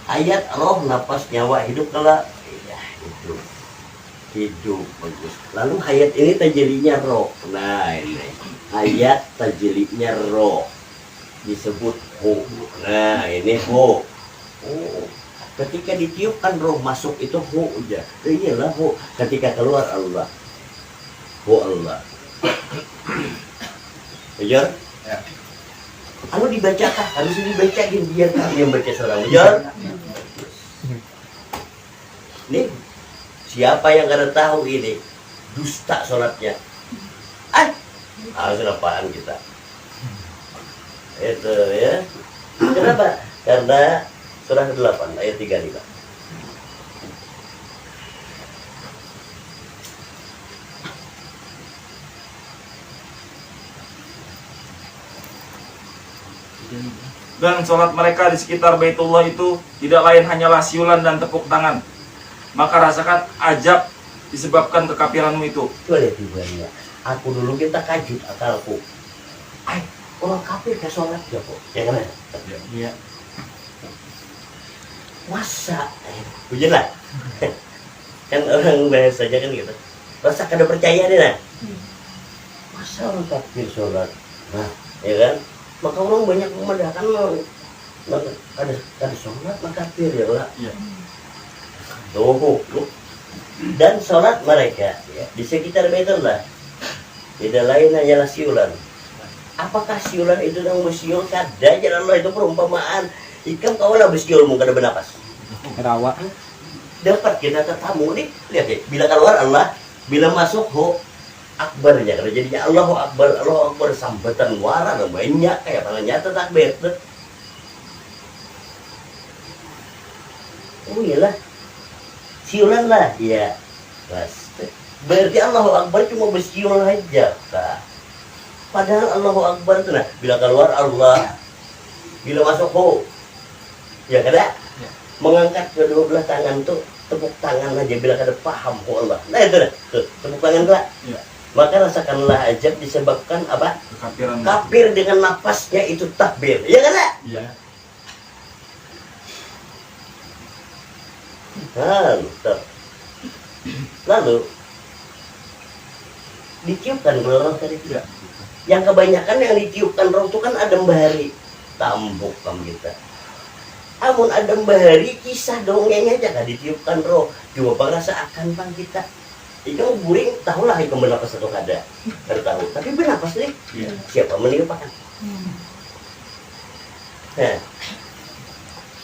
ayat roh, nafas, nyawa, hidup kalau ya hidup bagus. Lalu hayat ini tajelinya roh. Nah ini hayat tajelinya roh disebut hu. Nah ini hu. Oh. Ketika ditiupkan roh masuk itu hu aja. Iyalah hu. Ketika keluar Allah. Hu Allah. Bejar? Ya. Anu dibacakan, harus dibacain biar kami yang baca seorang. Bejar? Nih, siapa yang kada tahu ini dusta sholatnya? Harus apaan kita? Itu ya. Kenapa? Karena surah 8 ayat 35. Dan sholat mereka di sekitar Baitullah itu tidak lain hanyalah siulan dan tepuk tangan. Maka rasakan ajab disebabkan kekafiranmu itu. Coba lihat ibunya. Aku dulu kita kajut akalku. Orang kafir ke sholat ya kok. Ya kan? Iya. Masa? Hujan lah. Kan orang bahasanya kan gitu. Rasa kada percaya deh nah. Masa orang kafir sholat? Nah, ya kan? Maka orang banyak memandangkan maka kada sholat maka kafir ya lah. Iya. Tuh. Dan sholat mereka ya, di sekitar Baitullah tidak lain hanyalah siulan. Apakah siulan itu yang bersiul? Kada jalan Allah itu perumpamaan. Ikam kau lah bersiul mungkin ada bernapas. Rawa. Dapat kita tetamu nih, lihat ya. Bila keluar Allah, bila masuk ho akbar ya. Kalau jadinya Allahu Akbar sambatan wara banyak kayak pada nyata takbir. Oh iyalah, siulan lah, ya. Pasti. Berarti Allahu Akbar cuma bersiul aja, tak. Padahal Allahu Akbar itu nah, bila keluar Allah, bila masuk ho, ya kada? Mengangkat kedua belah tangan tuh tepuk tangan aja bila kada paham ku Allah. Nah itu dah, tuh, tepuk tangan lah. Ya. Maka rasakanlah ajab disebabkan apa? Kekafiran. Kafir dengan nafasnya itu takbir. Ya kan? Lah? Iya. Mantap. Lalu ditiupkan roh tadi. Ya. Yang kebanyakan yang ditiupkan roh itu kan adem bahari, tambuk kam kita. Amun adem bahari kisah dongeng aja kan ditiupkan roh. Coba rasakan bang kita. Ikan buring tahulah ikan bernapas atau kada. Kada tahu. Tapi bernapas nih. Iya. Siapa meniupkan?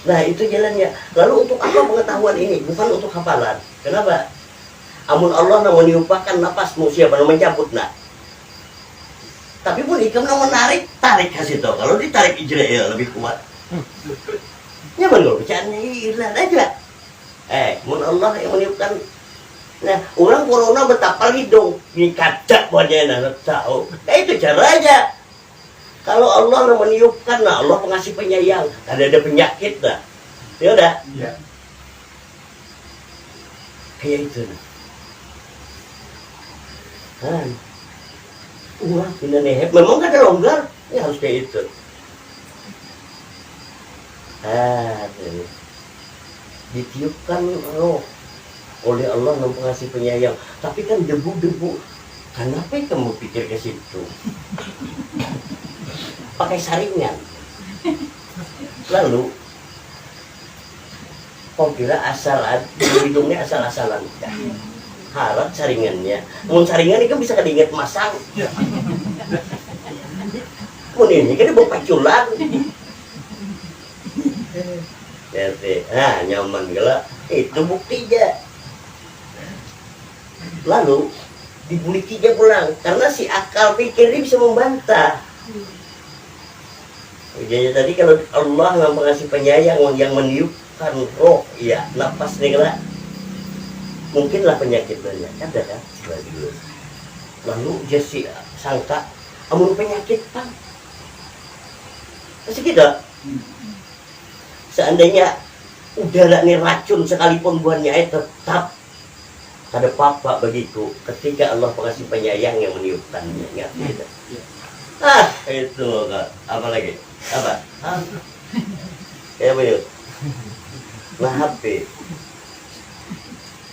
Nah itu jalannya. Lalu untuk apa pengetahuan ini? Bukan untuk hafalan. Kenapa? Amun Allah nak meniupkan napasmu siapa nak mencabut nak. Tapi pun ikam nak menarik, tarik kasih tau. Kalau ditarik Israel lebih kuat. Nyaman loh, bercanda Irland aja. Mun Allah yang meniupkan. Nah, orang corona betapa hidung, ini kacak wajahnya, nak tahu. Nah itu caranya. Kalau Allah yang meniupkan, nah Allah pengasih penyayang. Ada penyakit dah. Ya udah. Iya. Kayak itu. Kan. Wah, ini nih. Memang gak ada longgar. Ini harus kayak itu. Tuh. Ditiupkan roh oleh Allah yang pengasih penyayang. Tapi kan debu-debu. Kenapa kamu pikir ke situ? Pakai saringan. Lalu kau kira asal hidungnya asal-asalan. Harap saringannya. Mun saringan ini kan bisa kediinget masang. Mun ini kan dibawa paculan. Nah nyaman gila. Itu buktinya. Lalu dibuli tiga pulang karena si akal pikir ini bisa membantah. Jadi tadi kalau Allah yang pengasih penyayang yang meniupkan roh, ya nafas nih lah. Mungkinlah penyakit banyak, ada kan? Bagus. Lalu dia si sangka, amun penyakit pan. Masih kita. Seandainya udara ini racun sekalipun buahnya tetap ada apa bagiku ketika Allah pengasih penyayang yang meniupkannya. Ngerti tidak? Itu kak. Apa lagi? Apa? Kayak apa yuk? Nah HP.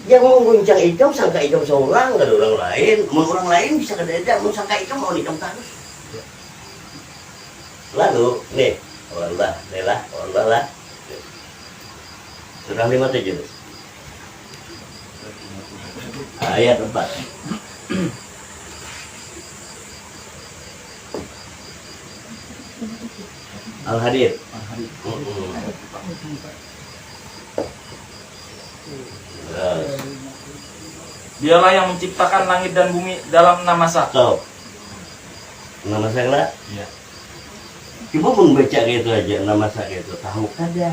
Yang mengguncang ikam sangka ikam seorang, gak ada orang lain. Mau orang lain bisa kedada, mau sangka ikam mau ikam terus. Lalu nih, Allah lah. Surah 57. Ayat 4. Al-Hadid. Dialah yang menciptakan langit dan bumi dalam 6 masa. Tahu. 6 masa lah. Iya. Coba pun baca gitu aja 6 masa gitu. Tahu kada?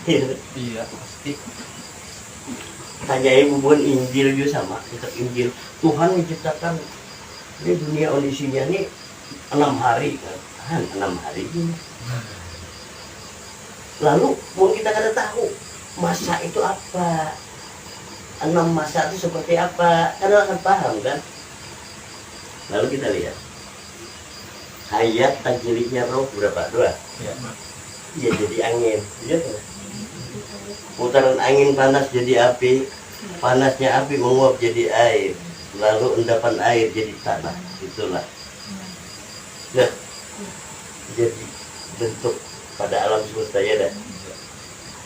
Iya, pasti. Tanya ibu bukan Injil juga sama. Kitab Injil. Tuhan menciptakan ini dunia kondisinya ini 6 hari kan. 6 hari ini. Lalu mau kita kada tahu masa itu apa, 6 masa itu seperti apa, kada akan paham kan. Lalu kita lihat ayat tajrinya roh berapa? 2. Iya. Ya jadi angin, lihat kan? Putaran angin panas jadi api, panasnya api menguap jadi air, lalu endapan air jadi tanah. Itulah. Nah, jadi bentuk pada alam semesta ya dah.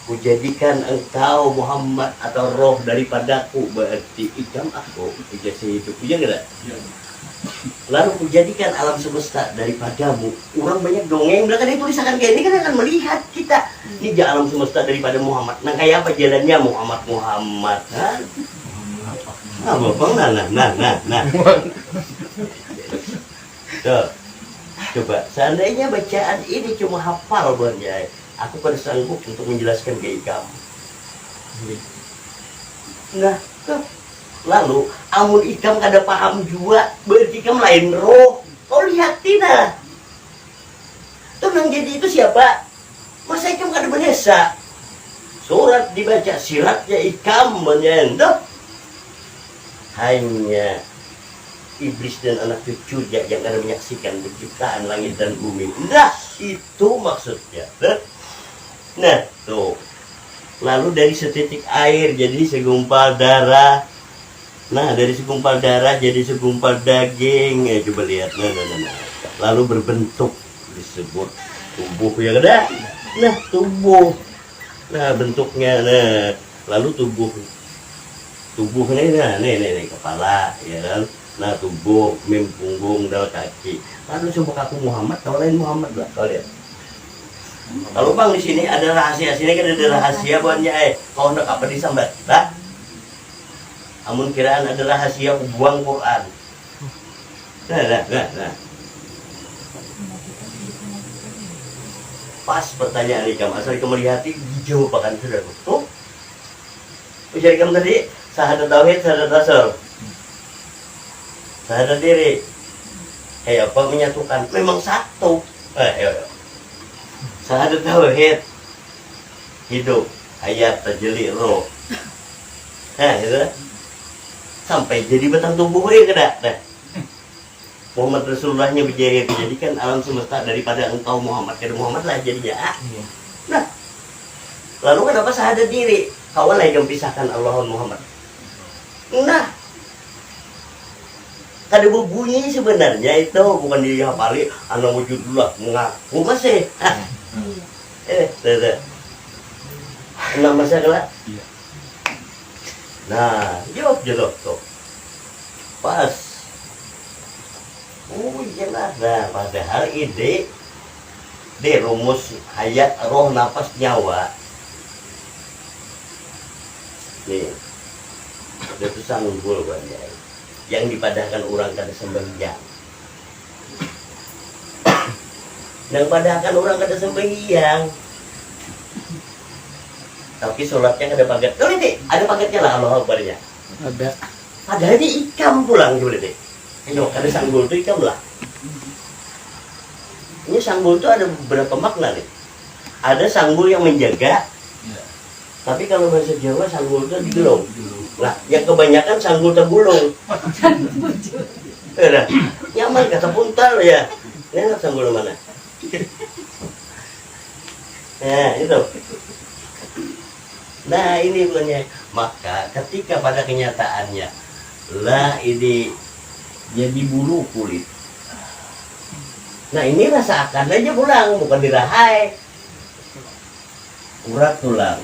Kujadikan engkau Muhammad atau roh daripadaku, berarti ikam aku ijazah itu punya enggak? Lalu kujadikan alam semesta daripadamu. Orang banyak dongeng belakang itu tulisan kayak ini kan akan melihat kita ini alam semesta daripada Muhammad. Nah kayak apa jalannya Muhammad kan? Apa bang? Nah. Tuh. Coba, seandainya bacaan ini cuma hafal Bang Jai, aku pada sanggup untuk menjelaskan ke kamu. Nah, lalu amun ikam kada paham juga, berarti ikam lain roh. Kau lihat tidak? Tuh nang jadi itu siapa? Masa ikam kada berdosa? surat dibaca, siratnya ikam menyendok. Hanya iblis dan anak cucunya yang akan menyaksikan penciptaan langit dan bumi. Nah, itu maksudnya. Nah, tuh. Lalu dari setitik air jadi segumpal darah. Nah, dari segumpal darah jadi segumpal daging. Ya, coba lihat. Nah. Lalu berbentuk disebut tubuh, ya kan? Nah, tubuh. Nah, bentuknya. Nah, lalu tubuhnya nih kepala, ya kan? Nah, tubuh, punggung, dal kaki. Lalu coba aku Muhammad, kalau lain Muhammad lah, kau lihat. Kalau bang di sini ada rahasia, sini kan ada rahasia buatnya. Kau nak apa disambat, tak? Amun kiraan ada rahasia buang Quran. Nah. Pas pertanyaan ikam, asal ikam melihat hijau pakan sudah tuh. Ujar ikam tadi, syahadat tauhid, syahadat rasul, syahadat diri. Apa menyatukan? Memang satu. Syahadat tauhid, hidup, hayat, tajalli, roh. Nah, itu sampai jadi batang tubuh ya kena. Nah, Muhammad Rasulullahnya berjaya dijadikan alam semesta daripada engkau Muhammad ke Muhammad lah jadinya. Nah, lalu kenapa syahadat diri? Kau lah yang pisahkan Allah dan Muhammad. Nah, kada berbunyi sebenarnya itu bukan dihafali. Anak wujudullah mengaku masih. Enam masa kelak. Nah, jawab tuh. Pas. Oh iyalah. Nah, padahal ide rumus hayat, roh, nafas, nyawa. Nih, itu sanggul banyak. Yang dipadahkan orang kada sembahyang. Yang padahkan orang kada sembahyang. Tapi sholatnya kada pagat. Tuh lihat, ada pagatnya lah Allah Akbarnya. Ada. Padahal dia ikam pulang coba lihat. Ayo, ada sanggul itu ikam lah. Ini sanggul itu ada beberapa makna nih. Ada sanggul yang menjaga. Tapi kalau bahasa Jawa sanggul itu digulung. Nah, yang kebanyakan sanggul tergulung. Udah, nyaman kata puntal ya. Ini sanggul mana? Nah, itu. Nah, ini punya. Maka ketika pada kenyataannya lah ini jadi bulu kulit. Nah, ini rasakan aja pulang, bukan dirahai. Urat tulang.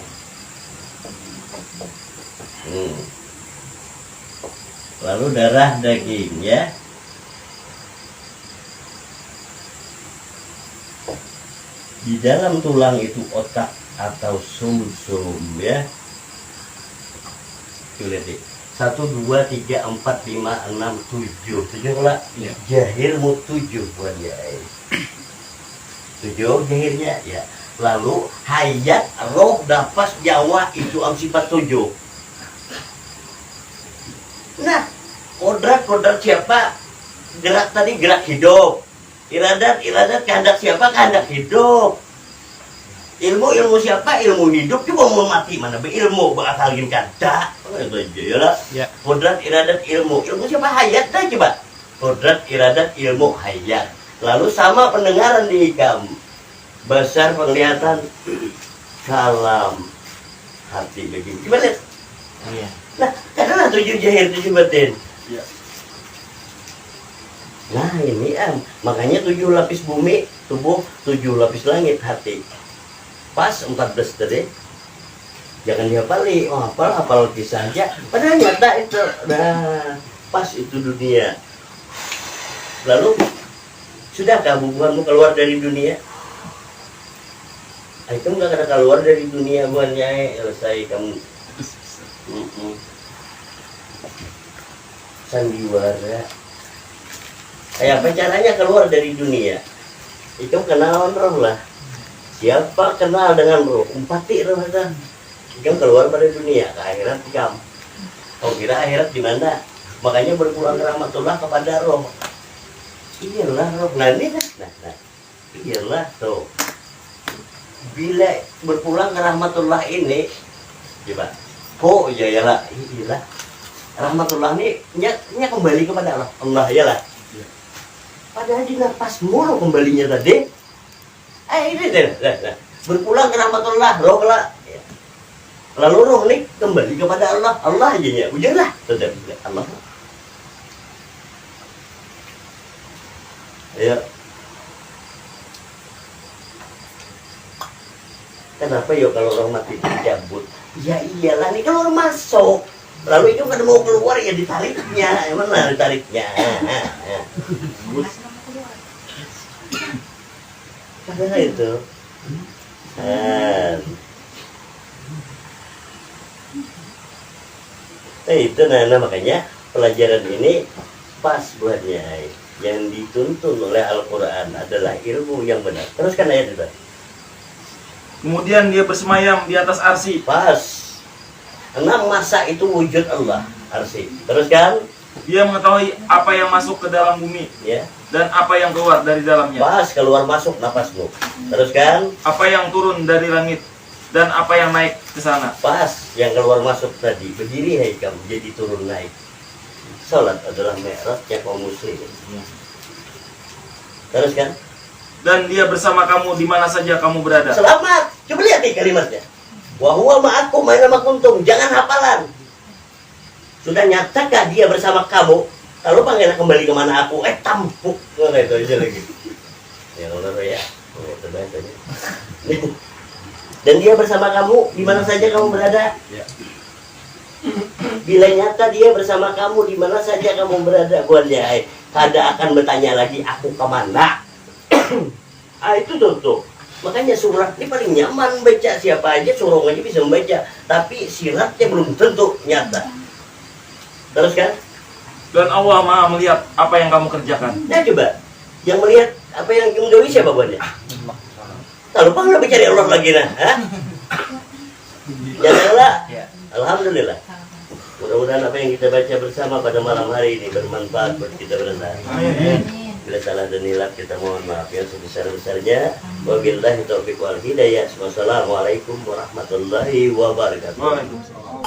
Lalu darah daging ya. Di dalam tulang itu otak atau sumsum ya. Lihat nih. 1, 2, 3, 4, 5, 6, 7. 7 lah. Ya. Jahirmu 7 buat ya. 7 jahirnya ya. Lalu hayat, roh, nafas, nyawa itu sifat 7. Nah, kodrat siapa? Gerak tadi gerak hidup. Iradat kehendak siapa? Kehendak hidup. Ilmu siapa? Ilmu hidup. Coba mau mati mana berilmu bakalan kada. Itu aja lah. Ya. Kodrat, iradat, ilmu. Ilmu siapa? Hayat dah coba. Kodrat, iradat, ilmu, hayat. Lalu sama pendengaran di ikam. Basar, penglihatan, kalam, hati begini. Coba lihat. Iya. Nah, karena 7 jahir 7 batin. Iya. Nah ini makanya 7 lapis bumi, tubuh, 7 lapis langit, hati. Pas 14 tadi. Jangan dihafali, hafal kisah aja. Padahal nyata itu. Nah, pas itu dunia. Lalu, sudahkah hubunganmu keluar dari dunia? Itu nggak ada keluar dari dunia buannya, selesai kamu. Sandiwara. Kayak apa caranya keluar dari dunia? Itu kenal roh lah. Siapa kenal dengan roh? Empati roh kan. Kamu keluar dari dunia ke akhirat kamu. Kau kira akhirat di mana? Makanya berpulang rahmatullah kepada roh. Inilah roh. Nah ini nah. Inilah tuh. bila berpulang ke rahmatullah ini, coba, oh iya ya lah, iyalah, rahmatullah ini nya kembali kepada Allah, Allah ya lah. Padahal di nafas mulu kembalinya tadi. Ini deh, berpulang ke rahmatullah, roh lah. Lalu roh ini kembali kepada Allah, Allah aja ya, ujunglah, tetap Allah. Ya. Kenapa ya kalau orang mati dicabut? Ya iyalah nih kalau orang masuk, lalu itu kan mau keluar ya ditariknya, mana ditariknya? Padahal itu. Itu nah makanya pelajaran ini pas buatnya. Yang dituntun oleh Al-Quran adalah ilmu yang benar. Teruskan ayat itu. Kemudian dia bersemayam di atas arsy. Pas. 6 masa itu wujud Allah. Arsy. Teruskan. Dia mengetahui apa yang masuk ke dalam bumi. Ya. Dan apa yang keluar dari dalamnya. Pas keluar masuk napasmu. Teruskan. Apa yang turun dari langit. Dan apa yang naik ke sana. Pas yang keluar masuk tadi. Berdiri hai kamu jadi turun naik. Salat adalah mi'rajnya kaum muslimin. Terus kan? Dan dia bersama kamu di mana saja kamu berada. Selamat. Coba lihat nih kalimatnya. Wa huwa ma'akum aina ma kuntum. Jangan hafalan. Sudah nyatakah dia bersama kamu? Kalau panggil kembali kemana aku? Tampuk. Itu aja lagi. Ya Allah ya. Dan dia bersama kamu di mana saja kamu berada. Ya. Bila nyata dia bersama kamu di mana saja kamu berada, buatnya kada akan bertanya lagi aku kemana. Itu tuh. Makanya surat ini paling nyaman baca, siapa aja surong aja bisa membaca, tapi siratnya belum tentu nyata. Terus kan? Dan Allah Maha melihat apa yang kamu kerjakan. Nah coba, yang melihat apa yang kamu jauhi siapa buatnya? Kalau pernah bicara Allah lagi nah, janganlah. Alhamdulillah. Mudah-mudahan apa yang kita baca bersama pada malam hari ini bermanfaat buat kita bersama. Bila salah dan hilaf kita mohon maaf yang sebesar-besarnya. Wabillahi taufiq wal hidayah. Wassalamualaikum warahmatullahi wabarakatuh. Waalaikumsalam.